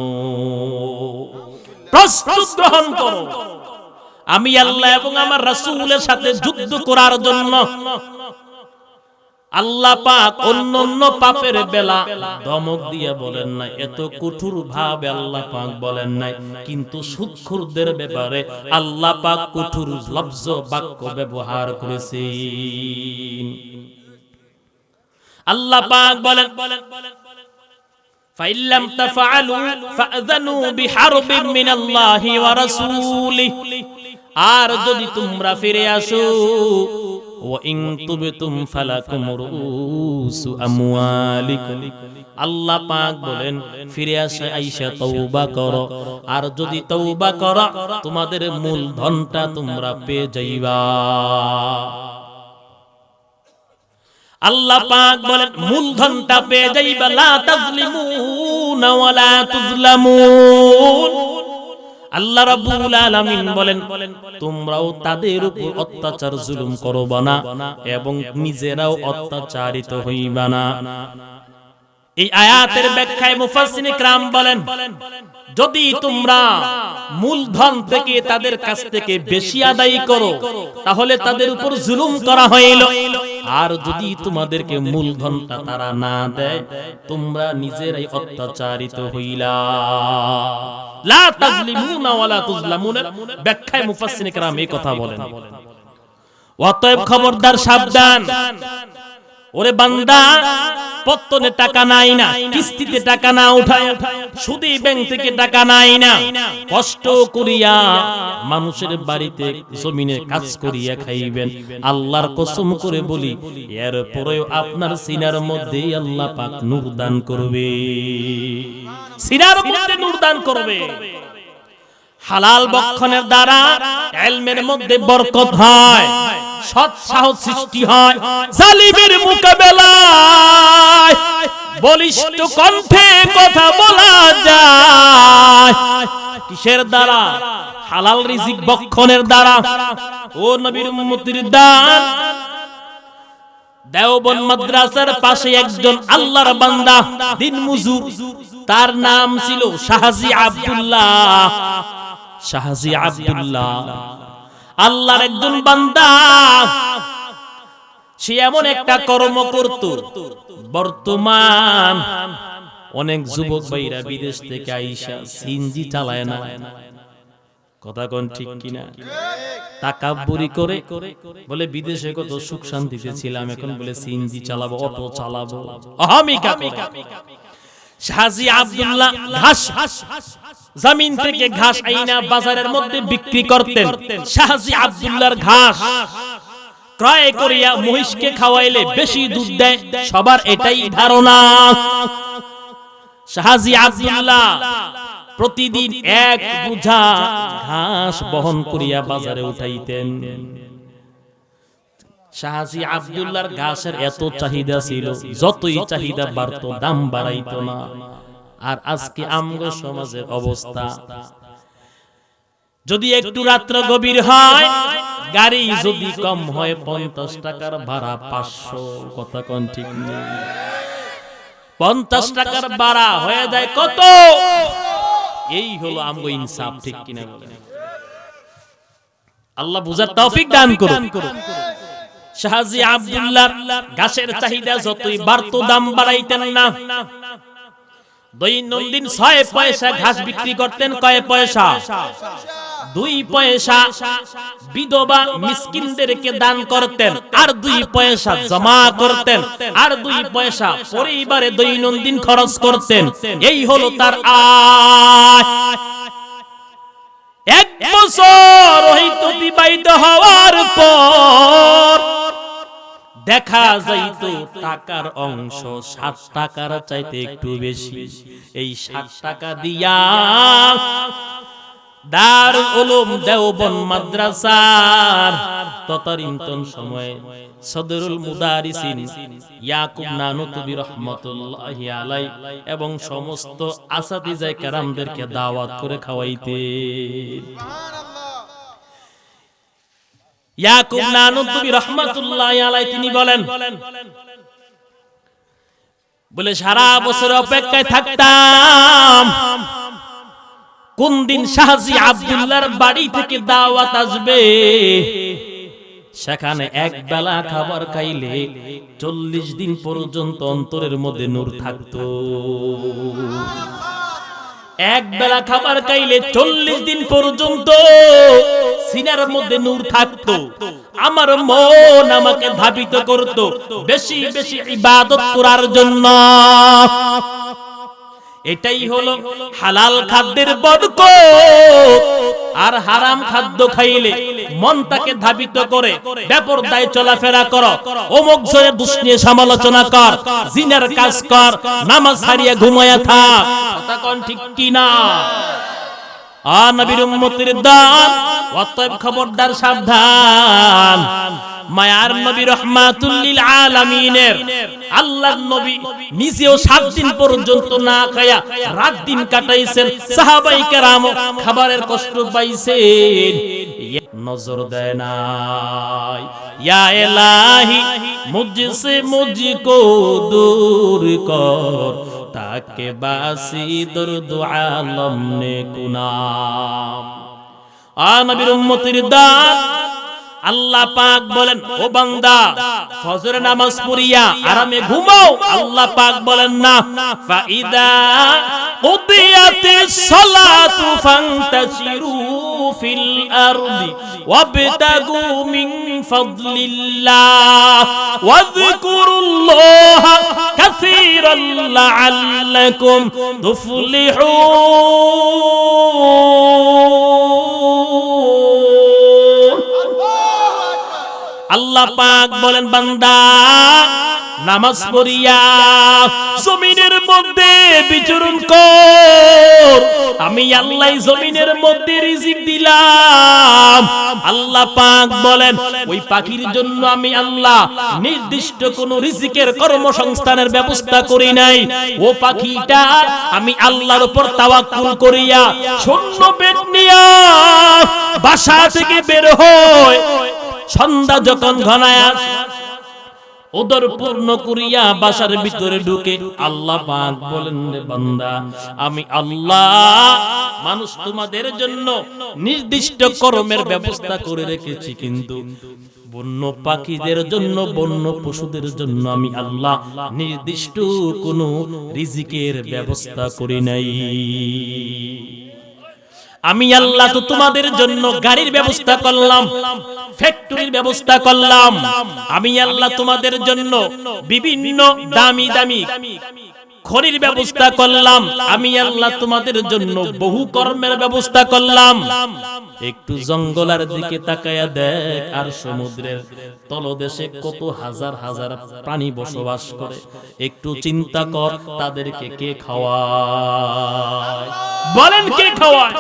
প্রস্তুত গ্রহণ করো। আমি আল্লাহ এবং আমার রাসূলের সাথে যুদ্ধ করার জন্য। আল্লাহ পাক অন্যান্য পাপের বেলা ধমক দিয়ে বলেন না, এত কঠোর ভাবে আল্লাহ পাক বলেন নাই, কিন্তু সুদখোরদের ব্যাপারে আল্লাহ পাক কঠোর লফজ বাক্য ব্যবহার করেছেন। আল্লাহ পাক বলেন ফাইল্লাম তাফআলু ফাযানু বিহারবিন মিনাল্লাহি ওয়া রাসূলিহি। আর যদি তোমরা ফিরে আসো, ওয়া ইন তুবতুম ফালাকুম রুসু আমওয়ালিকুম। আল্লাহ পাক বলেন ফিরে আসে আইসা তওবা করো, আর যদি তওবা করো তোমাদের মূলধনটা তোমরা পেয়ে যাইবা। আল্লাহ পাক বলেন মূলধনটা পেয়ে যাইবা, লা তাজলিমুনা ওয়া লা তুজলামুন। আল্লাহ রাব্বুল আলামিন বলেন তোমরাও তাদের উপর অত্যাচার জুলুম করবা না এবং নিজেরাও অত্যাচারিত হইবা না। এই আয়াতের ব্যাখ্যায় মুফাসসিরিন کرام বলেন যদি তোমরা মূলধন থেকে তাদের কাছ থেকে বেশি আদায় করো তাহলে তাদের উপর জুলুম করা হইল, আর যদি তোমাদেরকে মূলধনটা তারা না দেয় তোমরা নিজেরাই অত্যাচারিত হইলা। লা তাজলিমুনা ওয়া লা তুজলামুন ব্যাখ্যায় মুফাসসিরিন کرام এই কথা বলেন। অতএব খবরদার, সাবধান। ওরে বান্দা, পত্তনে টাকা নাই না, কিস্তিতে টাকা না উঠায়, সুদী ব্যাংক থেকে টাকা নাই না, কষ্ট করিয়া মানুষের বাড়িতে জমিনে কাজ করিয়া খাইবেন, আল্লাহর কসম করে বলি এরপরেও আপনার সিনার মধ্যে আল্লাহ পাক নূর দান করবে, সিনার মধ্যে নূর দান করবে। হালাল বক্ষণের দ্বারা ইলমের মধ্যে বরকত হয়, সৎ সাহস সৃষ্টি হয়, জালিমের মোকাবেলায় বলিষ্ঠ কণ্ঠে কথা বলা যায়। কিসের দ্বারা? হালাল রিজিক বক্ষণের দ্বারা। ও নবীর উম্মতির দান, দেওবন্দ মাদ্রাসার পাশে একজন আল্লাহর বান্দা দিন মজুর, তার নাম ছিল শাহজি আব্দুল্লাহ। শাহজি আব্দুল্লাহ আল্লাহর একজন বান্দা, সে এমন একটা কর্ম করত, বর্তমান অনেক যুবক ভাইরা বিদেশ থেকে আইসা সিএনজি চালায় না, কথা কোন ঠিক কিনা? তাকাব্বুরি করে বলে বিদেশে কত সুখ শান্তিতে ছিলাম, এখন বলে সিএনজি চালাবো, অটো চালাবো, অহমিকা। শাহজি আব্দুল্লাহ ঘাস জমিন থেকে ঘাস আইনা বাজারের মধ্যে বিক্রি করতেন। শাহজি আব্দুল্লাহর ঘাস ক্রয় করিয়া মহিষকে খাওয়াইলে বেশি দুধ দেয়, সবার এটাই ধারণা। শাহজি আব্দুল্লাহ প্রতিদিন এক বোঝা ঘাস বহন করিয়া বাজারে উঠাইতেন। শাহজি আব্দুল্লাহর ঘাসের এত চাহিদা ছিল, যতই চাহিদা বাড়তো দাম বাড়াইতো না। আর আজকে আমগো সমাজের অবস্থা, যদি একটু রাত্র গভীর হয়, গাড়ি যদি কম হয় 50 টাকার ভাড়া 500, কথা কোন ঠিক নেই? 50 টাকার ভাড়া হয়ে যায় কত? এই হলো আমগো ইনসাফ, ঠিক কিনা বলেন? আল্লাহ বুঝার তৌফিক দান করুন। শাহজি আব্দুল্লাহ ঘাসের চাহিদা যতই বাড়তো দাম বাড়াইতেন না। দৈনন্দিন 6 পয়সা ঘাস বিক্রি করতেন। কয় পয়সা? 2 পয়সা বিধবা মিসকিনদেরকে দান করতেন, আর 2 পয়সা জমা করতেন, আর 2 পয়সা পরিবারে দৈনন্দিন খরচ করতেন। এই হলো তার আয়। 1 বছর হয়তো অতিবাহিত হওয়ার পর দেখা যাইতো টাকার অংশ 60 টাকার চাইতে একটু বেশি। এই 60 টাকা দিয়া দারুল উলুম দেওবন্দ মাদ্রাসার তদানীন্তন সময়ে সদরুল মুদারিসিন ইয়াকুব নানুতুবি রহমাতুল্লাহি আলাই এবং সমস্ত আসাতিজায়ে কেরামদেরকে দাওয়াত করে খাওয়াইতেন। ইয়াকুব নানুতুবি রহমাতুল্লাহি আলাই তিনি বলেন, বলে সারা বছর অপেক্ষায় থাকতাম কোন দিন শাহজি আব্দুল্লাহর বাড়ি থেকে দাওয়াত আসবে, সেখানে এক বেলা খাবার খাইলে 40 দিন পর্যন্ত অন্তরের মধ্যে নূর থাকতো। এক বেলা খাবার খাইলে 40 দিন পর্যন্ত সিনার মধ্যে নূর থাকতো। আমার মন আমাকে ধাবিত করত বেশি বেশি ইবাদত করার জন্য। এটাই হলো হালাল খাদ্যের বরকত। আর হারাম খাদ্য খাইলে মন তাকে ধাবিত করে বেপরদায় চলাফেরা করো, অমুক জনে দুষ্নিয়ে সমালোচনা কর, জিনার কাজ কর, নামাজ হারিয়ে ঘুমায়া থাক। কথা কোন ঠিক কি না? নবীর উম্মতের দান, অতএব খবরদার সাবধান। মায়ার নবী রাহমাতুল লিল আলামিনের আল্লাহর নবী নিজেও 7 দিন পর্যন্ত না খায়া রাত দিন কাটাইছেন। সাহাবায়ে কেরাম খাবারের কষ্ট পাইছেন, নজর দেয় নাই। ইয়া ইলাহি মুঝসে মুঝকো দূর কর, তাকে বাসি দর্দ আলম নে কুনাম। নবীর উম্মতের দান আল্লাহ পাক বলেন, ও বান্দা ফজর নামাজ পড়িয়া আরামে ঘুমাও। আল্লাহ পাক বলেন না, ফাইদা উদিয়াতিস সালাতু ফান্তাশিরু ফিল আরদি ওয়াবতাগু মিন ফাদলিল্লাহ ওয়াযকুরুল্লাহা কাসীরান লাআল্লাকুম তুফলিহুন। আল্লাহ পাক বলেন, বান্দা নামাজ পড়িয়া জমিনের মধ্যে বিচরণ কর। আমি আল্লাহ জমিনের মধ্যে রিজিক দিলাম। আল্লাহ পাক বলেন, ওই পাখির জন্য আমি আল্লাহ নির্দিষ্ট কোন রিজিকের কর্মসংস্থানের ব্যবস্থা করি নাই। ও পাখিটা আমি আল্লাহর উপর তাওয়াক্কুল করিয়া শূন্য পেট নিয়া বাসা থেকে বের হয়, সন্ধ্যা যখন ঘনায় আসে উদর পূর্ণ করিয়া বাসার ভিতরে ঢুকে। আল্লাহ পাক বলেন, রে বান্দা আমি আল্লাহ মানুষ তোমাদের জন্য নির্দিষ্ট কর্মের ব্যবস্থা করে রেখেছি, কিন্তু বন্য পাখিদের জন্য বন্য পশুদের জন্য আমি আল্লাহ নির্দিষ্ট কোনো রিজিকের ব্যবস্থা করি নাই। আমি আল্লাহ তো তোমাদের জন্য গাড়ির ব্যবস্থা করলাম, ফ্যাক্টরির ব্যবস্থা করলাম। আমি আল্লাহ তোমাদের জন্য বিভিন্ন দামি দামি খনির ব্যবস্থা করলাম। আমি আল্লাহ তোমাদের জন্য বহু কর্মের ব্যবস্থা করলাম। একটু জঙ্গলের দিকে তাকায়া দেখ, আর সমুদ্রের তলদেশে কত হাজার হাজার প্রাণী বসবাস করে। একটু চিন্তা কর, তাদেরকে কে খাওয়ায়? বলেন কে খাওয়ায়?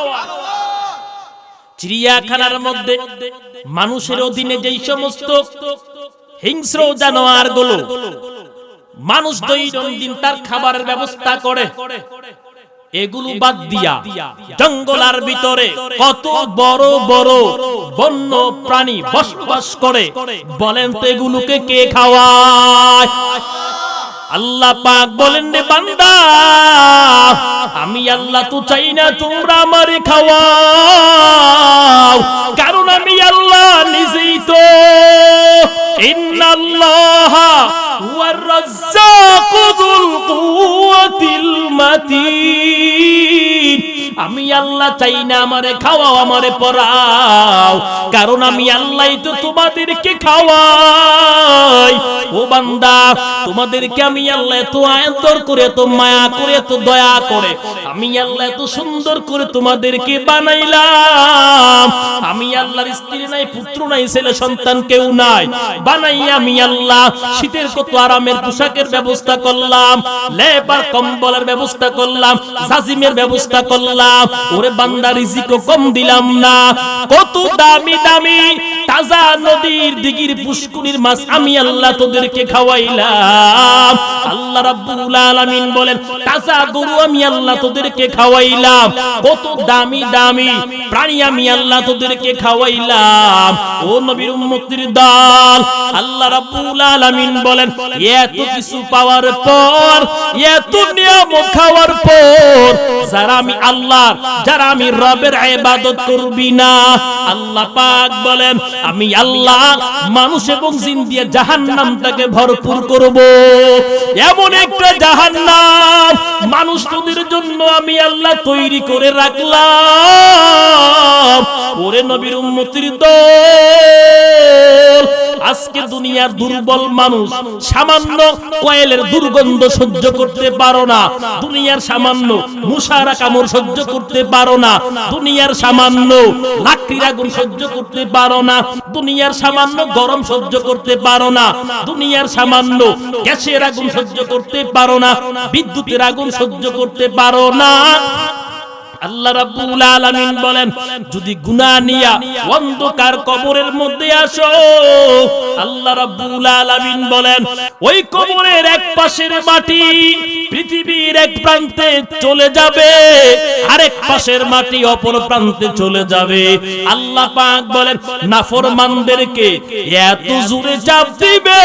চিড়িয়াখানার মধ্যে মানুষের অধীনে যেই সমস্ত হিংস্র জানোয়ারগুলো মানুষ দৈনন্দিন তার খাবারের ব্যবস্থা করে, এগুলো বাদ দিয়া জঙ্গলের ভিতরে কত বড় বড় বন্য প্রাণী বসবাস করে। বলেন তো এগুলোকে কে খাওয়ায়? আল্লাহ পাক বলেন, রে বান্দা আমি আল্লাহ তো চাই না তোমরা আমারে খাওয়াও, কারণ আমি আল্লাহ নিজেই তো ইন্নাল্লাহা হুয়ার রাজ্জাকু যুল কুওয়াতিল মাতিন। আমি আল্লাহ চাই না আমারে খাওয়াও, আমারে পরাও, কারণ আমি আল্লাহই তো তোমাদেরকে খাওয়াই। ও বান্দা, তোমাদেরকে আমি আল্লাহ এত আদর করে, এত মায়া করে, এত দয়া করে, আমি আল্লাহ এত সুন্দর করে তোমাদেরকে বানাইলাম। আমি আল্লাহর স্ত্রী নাই, পুত্র নাই, ছেলে সন্তান কেউ নাই, বানাই আমি আল্লাহ শীতের কত আরামের পোশাকের ব্যবস্থা করলাম, লেপ আর কম্বলের ব্যবস্থা করলাম, জাজিমের ব্যবস্থা করলাম। ওরে বান্দা, রিজিকও কম দিলাম না, কত দামি দামি তাজা নদীর দিঘির পুষ্কুনির মাছ আমি আল্লাহ তোদেরকে খাওয়াইলাম। আল্লাহ রাব্বুল আলামিন বলেন, তাজা গরু আমি আল্লাহ তোদেরকে খাওয়াইলাম, কত দামি দামি প্রাণী আমি আল্লাহ তোদেরকে খাওয়াইলাম। ও নবীর উম্মতের দল, আল্লাহ রাব্বুল আলামিন বলেন, এত কিছু পাওয়ার পর, এত নিয়ামত খাওয়ার পর, যারা আমি আল্লাহর, যারা আমি রবের ইবাদত করবি না, আল্লাহ পাক বলেন আমি আল্লাহ মানুষ এবং জিন দিয়ে জাহান্নামটাকে ভরপুর করব। এমন একটা জাহান্নাম মানুষ তোদের জন্য আমি আল্লাহ তৈরি করে রাখলাম। ওরে নবীর উম্মতের দল, আজকে দুনিয়ার দুর্বল মানুষ সামান্য কয়েলের দুর্গন্ধ সহ্য করতে পারো না, দুনিয়ার সামান্য মুশারা কামড় সহ্য করতে পারো না, দুনিয়ার সামান্য লাকড়ির আগুন সহ্য করতে পারো না, দুনিয়ার সামান্য গরম সহ্য করতে পারো না, দুনিয়ার সামান্য গ্যাসের আগুন সহ্য করতে পারো না, বিদ্যুতের আগুন সহ্য করতে পারো না। আল্লাহ রাব্বুল আলামিন বলেন, যদি গুনাহ নিয়া অন্ধকার কবরের মধ্যে আসো, আল্লাহ রাব্বুল আলামিন বলেন ওই কবরের এক পাশের মাটি পৃথিবীর এক প্রান্তে চলে যাবে, আরেক পাশের মাটি অপর প্রান্তে চলে যাবে। আল্লাহ পাক বলেন নাফরমানদেরকে এত জোরে চাপ দিবে,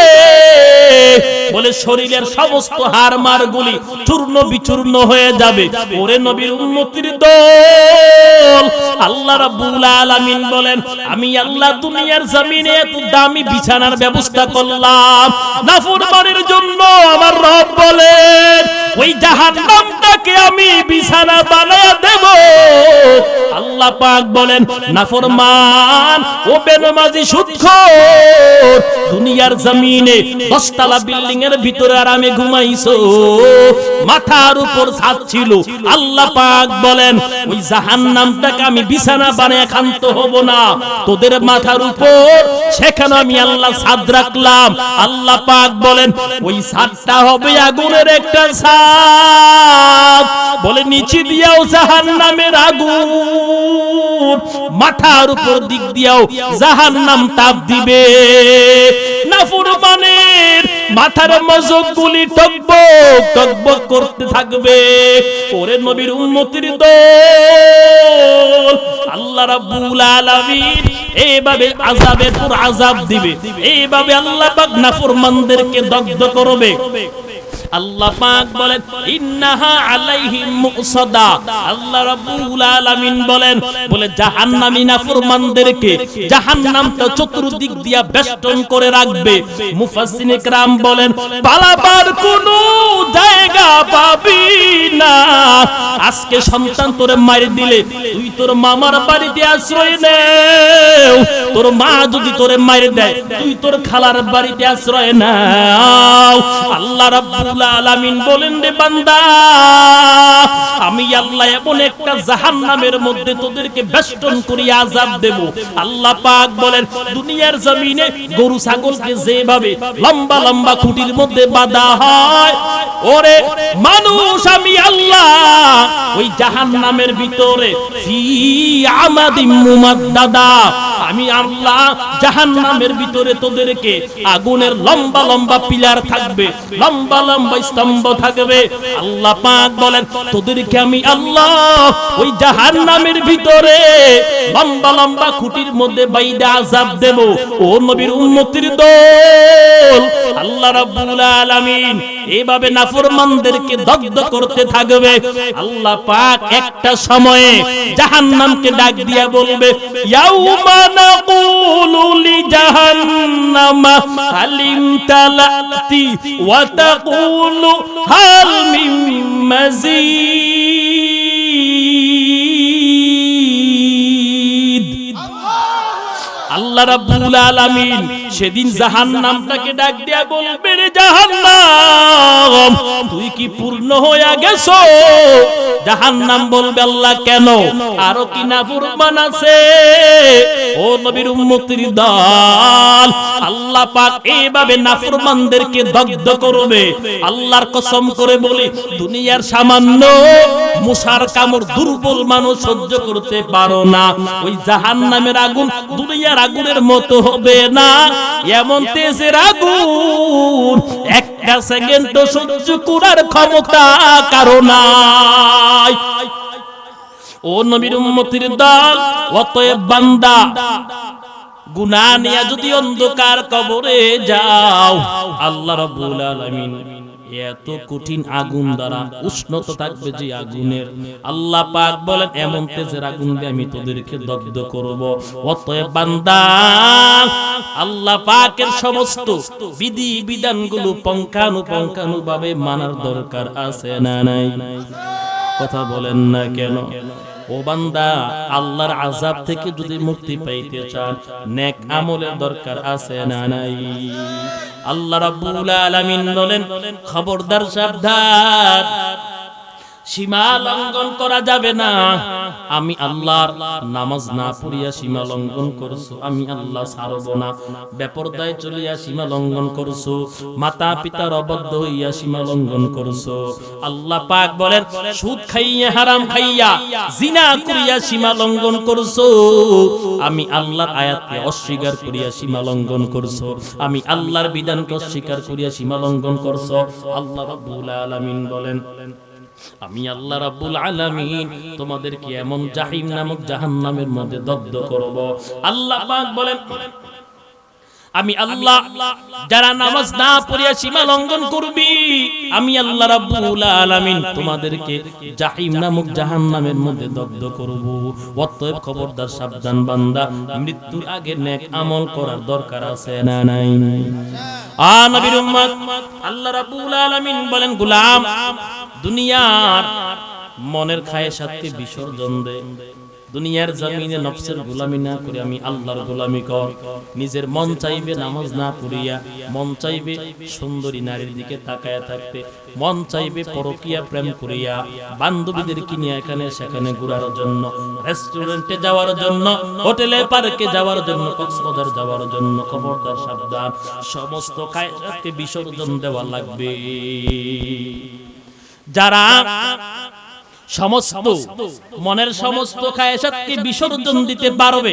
বলে শরীরের সমস্ত হাড়মাড়গুলি চূর্ণ বিচূর্ণ হয়ে যাবে। ওরে নবীর উম্মতের দল, আল্লাহ রাব্বুল আলামিন বলেন আমি আল্লাহ দুনিয়ার জমিনে এত দামি বিছানার ব্যবস্থা করলাম নাফরমানের জন্য। আমার রব বলেন ওই জাহান্নামটাকে আমি বিছানা বানায়া দেব। আল্লাহ পাক বলেন নাফরমান ও বেনামাজি সুদখোর, দুনিয়ার জমিনে 10 তলা বিল্ডিং এর ভিতরে আরামে ঘুমাইছো, মাথার উপর ছাদ ছিল, আল্লাহ পাক বলেন ওই জাহান্নামটাকে আমি বিছানা বানায় ক্ষান্ত হব না, তোদের মাথার উপর সেখানে আমি আল্লাহ ছাদ রাখলাম। আল্লাহ পাক বলেন ওই ছাদটা হবে আগুনের একটা ছাদ, বলে নিচে দিয়াও জাহান্নামের আগুন, মাথার উপর দিক দিয়াও জাহান্নাম তাপ দিবে। নাফরমানের মাথার মজকগুলি টকবক টকবক করতে থাকবে। ওরে নবীর উম্মতের দল, আল্লাহ রাব্বুল আলামিন এইভাবে আযাবের পর আযাব দিবে, এইভাবে আল্লাহ পাক নাফরমানদেরকে দগ্ধ করবে। আল্লাহ পাক বলেন ইন্নাহা আলাইহিম মুসাদা, আল্লাহ রাব্বুল আলামিন বলেন বলে জাহান্নামী নাফরমানদেরকে জাহান্নামটা চতুর্দিক দিয়া বেষ্টন করে রাখবে। মুফাসসিরিনে কেরাম বলেন পালাবার কোনো জায়গা পাবি না। আজকে সন্তান তোরে মারি দিলে তুই তোর মামার বাড়িতে আশ্রয় নেও, তোর মা যদি তোরে মারি দেয় তুই তোর খালার বাড়িতে আশ্রয় নাও। আল্লাহ রাব্বুল আলামিন বলেন রে বান্দা, আমি আল্লাহ এমন একটা জাহান্নামের মধ্যে তোদেরকে বেষ্টন করে আযাব দেব। আল্লাহ পাক বলেন দুনিয়ার জমিনে গরু ছাগলকে যেভাবে লম্বা লম্বা খুঁটির মধ্যে বাঁধা হয়, ওরে মানুষ আমি আল্লাহ ওই জাহান্নামের ভিতরে ফি আমাদিম মুমাদ্দাদা, আমি আল্লাহ জাহান্নামের ভিতরে তোদেরকে আগুনের লম্বা লম্বা পিলার থাকবে, লম্বা লম্বা স্তম্ভ থাকবে। আল্লাহ পাক বলেন তোদেরকে আমি আল্লাহ ওই জাহান্নামের ভিতরে লম্বা লম্বা খুঁটির মধ্যে বাইদা আযাব দেব। ও নবীর উম্মতের দল, আল্লাহ রাব্বুল আলামিন এইভাবে নাফরমানদেরকে দগ্ধ করতে থাকবে। আল্লাহ পাক একটা সময়ে জাহান্নামকে ডাক দিয়া বলবে ইয়াউমা নাকুলু লিজাহান্নামা হালিম তালাতি ওয়া তাকুলু হাল মিন মাজিদ। আল্লাহ রাব্বুল আলামিন সেদিন জাহান্নামটাকে ডাক দিয়া বলবে, রে জাহান্নাম তুই কি পূর্ণ হয়ে গেছো? জাহান্নাম বলবে, আল্লাহ কেন, আরো কি নাফরমান আছে? ও নবীর উম্মতের দল, আল্লাহ পাক এইভাবে নাফরমানদেরকে দগ্ধ করবে। আল্লাহর কসম করে বলি, দুনিয়ার সামান্য মশার কামড় দুর্বল মানুষ সহ্য করতে পারো না, ওই জাহান্নামের আগুন দুনিয়ার আগুনের মতো হবে না। এমন তেজের আগুন একটা সেকেন্ড সহ্য করার ক্ষমতা কারো নাই। ও নবীর উম্মতের দল, অতএব বান্দা গুনাহ নিয়ে যদি অন্ধকার কবরে যাও, আল্লাহ রাব্বুল আলামিন এত কঠিন আগুন দ্বারা উষ্ণতা থাকবে যে আগুনের, আল্লাহ পাক বলেন এমন তেজের আগুন দিয়ে আমি তোদেরকে দগ্ধ করব। অতএব বান্দা আল্লাহ পাকের সমস্ত বিধি বিধানগুলো পুঙ্খানুপুঙ্খানুভাবে মানার দরকার আছে না নাই? কথা বলেন না কেন? ও বান্দা, আল্লাহর আযাব থেকে যদি মুক্তি পাইতে চান, নেক আমলের দরকার আছে না নাই? আল্লাহ রাব্বুল আলামিন বলেন, খবরদার সাবধান, সীমা লঙ্ঘন করা যাবে না। আমি আল্লাহর নামাজ না পড়িয়া সীমা লঙ্ঘন করছো, আমি আল্লাহ ছাড়ব না। বেপরদায় চলিয়া সীমা লঙ্ঘন করছো, মাতা পিতার অবাধ্য হইয়া সীমা লঙ্ঘন করছো। আল্লাহ পাক বলেন, সুদ খাইয়া হারাম খাইয়া জিনা করিয়া সীমা লঙ্ঘন করছো, আমি আল্লাহর আয়াতকে অস্বীকার করিয়া সীমা লঙ্ঘন করছো, আমি আল্লাহর বিধানকে অস্বীকার করিয়া সীমা লঙ্ঘন করছো। আল্লাহ রাব্বুল আলামিন বলেন, আমি আল্লাহ রাব্বুল আলামিন তোমাদেরকে এমন জাহিম নামক জাহান্নামের মধ্যে দগ্ধ করব। আল্লাহ পাক বলেন, আমি আল্লাহ যারা নামাজ না পড়িয়া সীমা লঙ্ঘন করবি, আমি আল্লাহ রাব্বুল আলামিন তোমাদেরকে জাহিম নামক জাহান্নামের মধ্যে দগ্ধ করব। অতএব খবরদার সাবধান বান্দা, মৃত্যুর আগে নেক আমল করার দরকার আছে না নাই? নবীর উম্মত, আল্লাহ রাব্বুল আলামিন বলেন, গোলাম দুনিয়ার মনের খায়েশাতকে বিসর্জন দে, দুনিয়ার জমিনে নফসের গোলামি না করে আমি আল্লাহর গোলামি কর। নিজের মন চাইবে নামাজ না পড়িয়া, মন চাইবে সুন্দরী নারীর দিকে তাকায়া থাকতে, মন চাইবে পরকীয়া প্রেম করিয়া বান্ধবীদের কিনিয়া এখানে সেখানে ঘোরার জন্য, রেস্টুরেন্টে যাওয়ার জন্য, হোটেলে পার্কে যাওয়ার জন্য, কক্সবাজার যাওয়ার জন্য। খবরদার সাবধান, সমস্ত খায়েশাতকে বিসর্জন দেওয়া লাগবে। যারা সমস্ত মনের সমস্ত খায়েশাতকে বিসর্জন দিতে পারবে,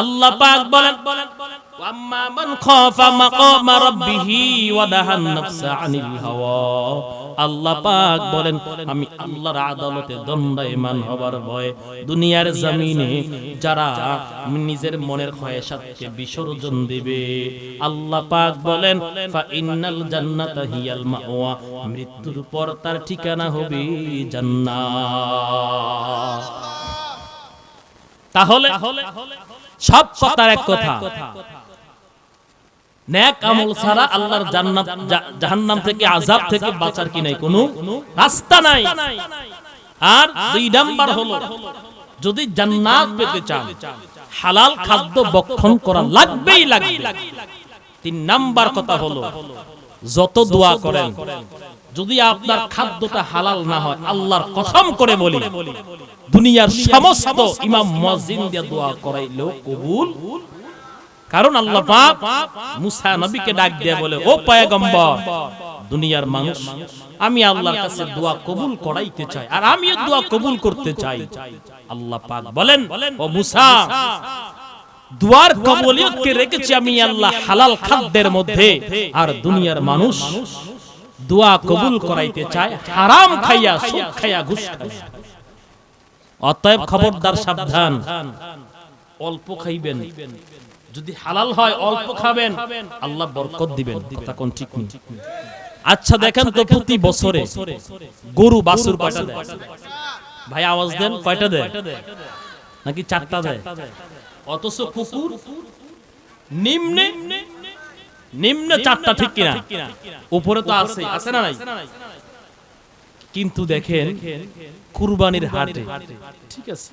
আল্লাহ পাক বলেন, ওয়াম্মা মান খাফা মাকামা রাব্বিহি ওয়া নাহান নাফসা আনিল হাওয়া। আল্লাহ পাক বলেন, আমি আল্লাহর আদালতে দণ্ডায়মান হবার ভয়ে দুনিয়ার জমিনে যারা নিজের মনের খায়েশাতকে বিসর্জন দিবে, আল্লাহ পাক বলেন, ফা ইন্নাল জান্নাতা হিয়াল মাওয়া, মৃত্যুর পর তার ঠিকানা হবে জান্নাত। তাহলে সব কথার এক কথা, নেক আমল ছাড়া আল্লাহর জান্নাত জাহান্নাম থেকে আযাব থেকে বাঁচার কি নাই, কোনো রাস্তা নাই। আর দুই নাম্বার হলো, যদি জান্নাত পেতে চান হালাল খাদ্য ভক্ষণ করা লাগবেই লাগবে। তিন নাম্বার কথা হলো, যত দোয়া করেন যদি আপনার খাদ্যটা হালাল না হয়, আল্লাহর কসম করে বলি দুনিয়ার সমস্ত ইমাম মুয়াজ্জিন দিয়ে দোয়া করাইলেও কবুল। কারণ আল্লাহ পাক মুসা নবীকে ডাক দিয়ে বলে, ও পয়গম্বর, দুনিয়ার মানুষ আমি আল্লাহর কাছে দোয়া কবুল করাইতে চাই, আর আমিও দোয়া কবুল করতে চাই। আল্লাহ পাক বলেন, ও মুসা, দুয়ার কবুলিয়তকে রেখেছি আমি আল্লাহ হালাল খাদ্যের মধ্যে, আর দুনিয়ার মানুষ দোয়া কবুল করাইতে চায় হারাম খাইয়া, সুদ খাইয়া, ঘুষ খাইয়া। অতএব খবরদার সাবধান, অল্প খাইবেন, যদি হালাল হয় অল্প খাবেন, আল্লাহ বরকত দিবেন। কথা কোন ঠিক নেই? আচ্ছা দেখেন তো, প্রতি বছরে গরু বাছুর কয়টা দেয়? ভাই আওয়াজ দেন, কয়টা দেয়? নাকি চারটা দেয়? অথচ কুকুর নিম্নে নিম্নে চারটা, ঠিক কিনা? উপরে তো আছে, আছে না নাই? কিন্তু দেখেন কুরবানির হাটে, ঠিক আছে,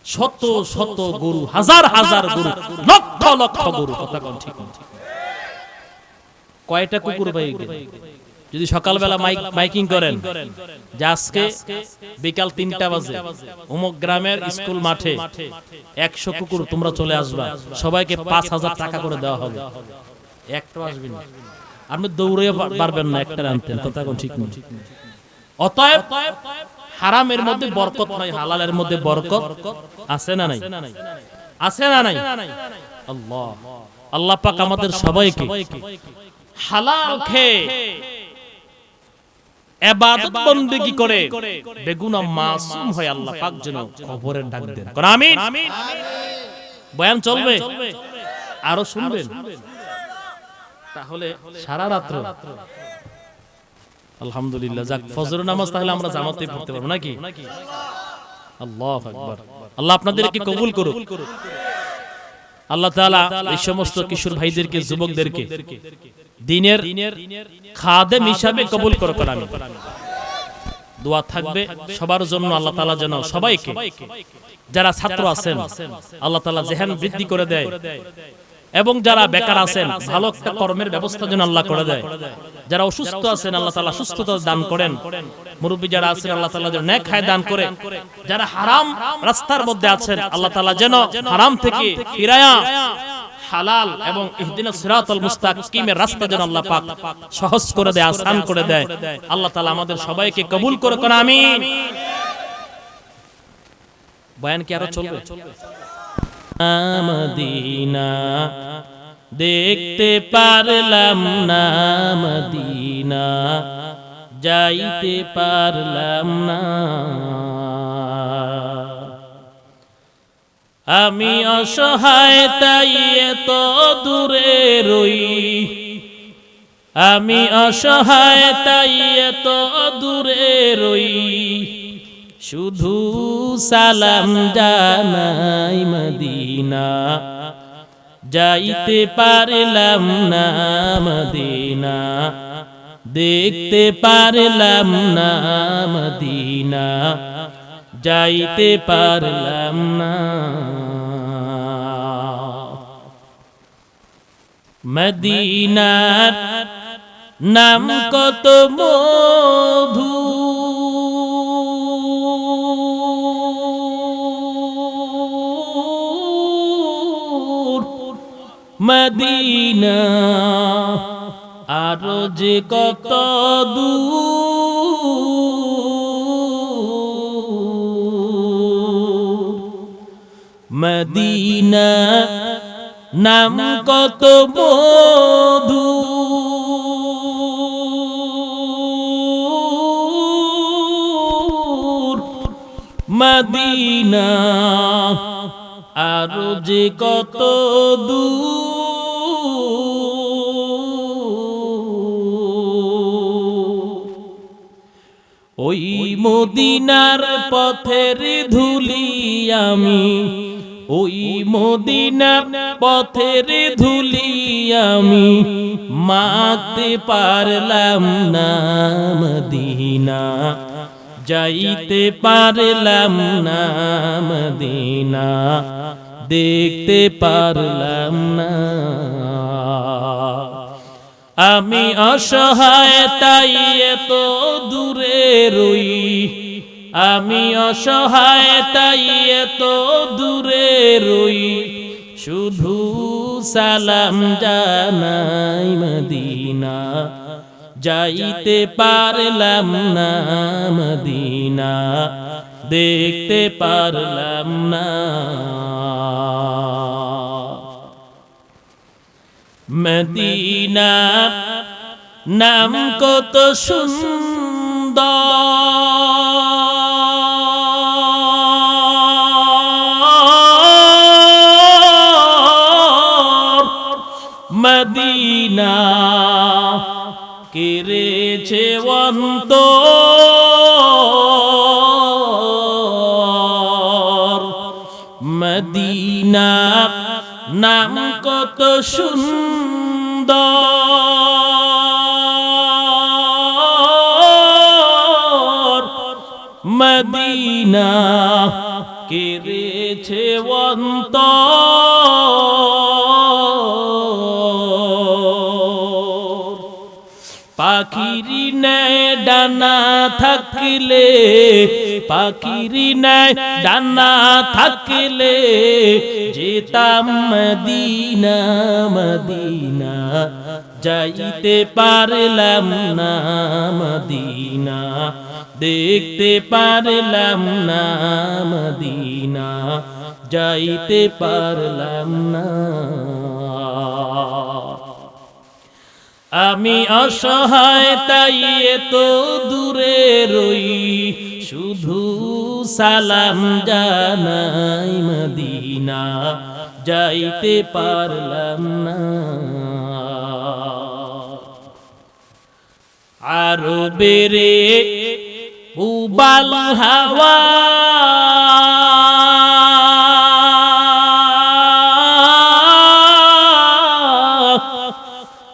শত শত গরু, হাজার হাজার গরু, লক্ষ লক্ষ গরু। কথা কোন ঠিক না? কয়টা কুকুর পাই যদি সকালবেলা মাইকিং করেন যে আজকে বিকাল 3টা বাজে অমুক গ্রামের স্কুল মাঠে 100 কুকুর তোমরা চলে আসবা, সবাইকে 5000 টাকা করে দেওয়া হবে, একটা আসবে না, আপনি দৌড়ে পারবেন না একটা আনতেন। কথা কোন ঠিক না? অতএব হারামের মধ্যে বরকত নাই, হালালের মধ্যে বরকত আছে না নাই? আছে না নাই? আল্লাহ আল্লাহ পাক আমাদের সবাইকে হালাল খেয়ে ইবাদত বন্দেগী করে বেগুনাহ মাসুম হয়ে আল্লাহ পাক যেন কবরের ডাক দেন। আমিন। বয়ান চলবে, আরো শুনবেন, তাহলে সারা রাত্র আলহামদুলিল্লাহ। যাক, ফজরের নামাজ তাহলে আমরা জামাতে পড়তে পারবো নাকি? আল্লাহু আকবার। আল্লাহ আপনাদেরকে কবুল করুক। আল্লাহ তাআলা এই সমস্ত কিশোর ভাইদেরকে, যুবকদেরকে দ্বীনের খাদেম হিসাবে কবুল করুক। আমিন। দোয়া থাকবে সবার জন্য, আল্লাহ তাআলা যেন সবাইকে, যারা ছাত্র আছেন আল্লাহ তাআলা জেহেন বৃদ্ধি করে দেয়, এবং যারা বেকার আছেন ভালো একটা কর্মের ব্যবস্থা যেন আল্লাহ করে দেয়, যারা অসুস্থ আছেন আল্লাহ তাআলা সুস্থতা দান করেন, মুরব্বী যারা আছেন আল্লাহ তাআলা যেন নেক হায়াত দান করে, যারা হারাম রাস্তার মধ্যে আছেন আল্লাহ তাআলা যেন হারাম থেকে ফিরায়া হালাল এবং ইহদিনাস সিরাতাল মুস্তাকিমের রাস্তা যেন আল্লাহ পাক সহজ করে দেয়, আসান করে দেয়। আল্লাহ তাআলা আমাদের সবাইকে কবুল করুক। আমিন। বয়ান কি আরো চলবে? মদিনা দেখতে পারলাম না, মদিনা যাইতে পারলাম না, আমি অসহায় তাই এত দূরে রই, আমি অসহায় তাই এত দূরে রই, শুধু সালাম জানাই মদিনা যাইতে পারলাম না, মদিনা দেখতে পারলাম না, মদিনা যাইতে পারলাম না। মদিনার নাম কত মধু, মদিনা আরো যে কত দূর, মদিনা নাম কত মধু, মদিনা আরো যে কত দূর, ওই মদিনার পথের ধুলি আমি, ওই মদিনার পথের ধুলি আমি মাখতে পারলাম না, মদিনা যাইতে পারলাম না, মদিনা দেখতে পারলাম না, আমি অসহায় তাই এত দূরে রই, আমি অসহায় তাই এত দূরে রই, শুধু সালাম জানাই মদিনা যাইতে পারলাম না, মদিনা দেখতে পারলাম না। মদিনা নাম কত সুন্দর, মদিনা কেড়েছে অন্তর, মদিনা নাম কত সুন্দর, মদিনা কেড়েছে কেঁদেছে অন্তর পাখিরি ন্যায় ডানা থাকলে পাখিরি ন্যায় ডানা থাকলে যেতাম মদিনা মদিনা যাইতে পারলাম না মদিনা দেখতে পারলাম না মদিনা যাইতে পারলাম না আমি অসহায় তাই এত দূরে রই শুধু সালাম জানাই মদিনা যাইতে পারলাম না আরো বেরে উবাল হাওয়া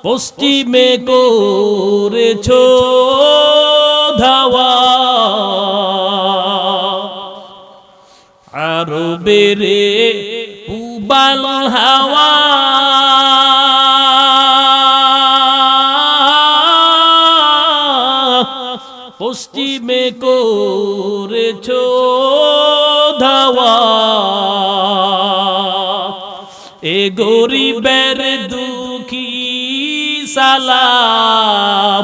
পশ্চিমে করেছো ধাওয়া আরো বেরে উবাল হাওয়া পশ্চিমে করেছো ধাওয়া এ গরিবের দুঃখী সালাম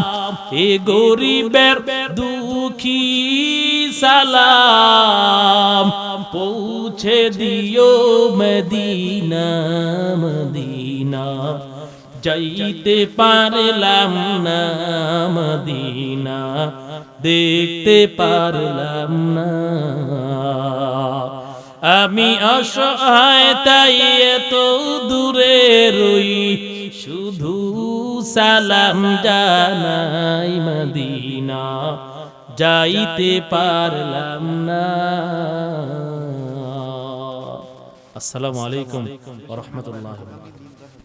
এ গরিবের দুঃখী সালাম পৌঁছে দিও মদিনা মদিনা যাইতে পারলাম না মদিনা দেখতে পারলাম না আমি অসহায় তাই এত দূরে রই শুধু সালাম জানাই মদিনা যাইতে পারলাম না আসসালামু আলাইকুম ওয়া রাহমাতুল্লাহি ওয়া বারাকাতুহু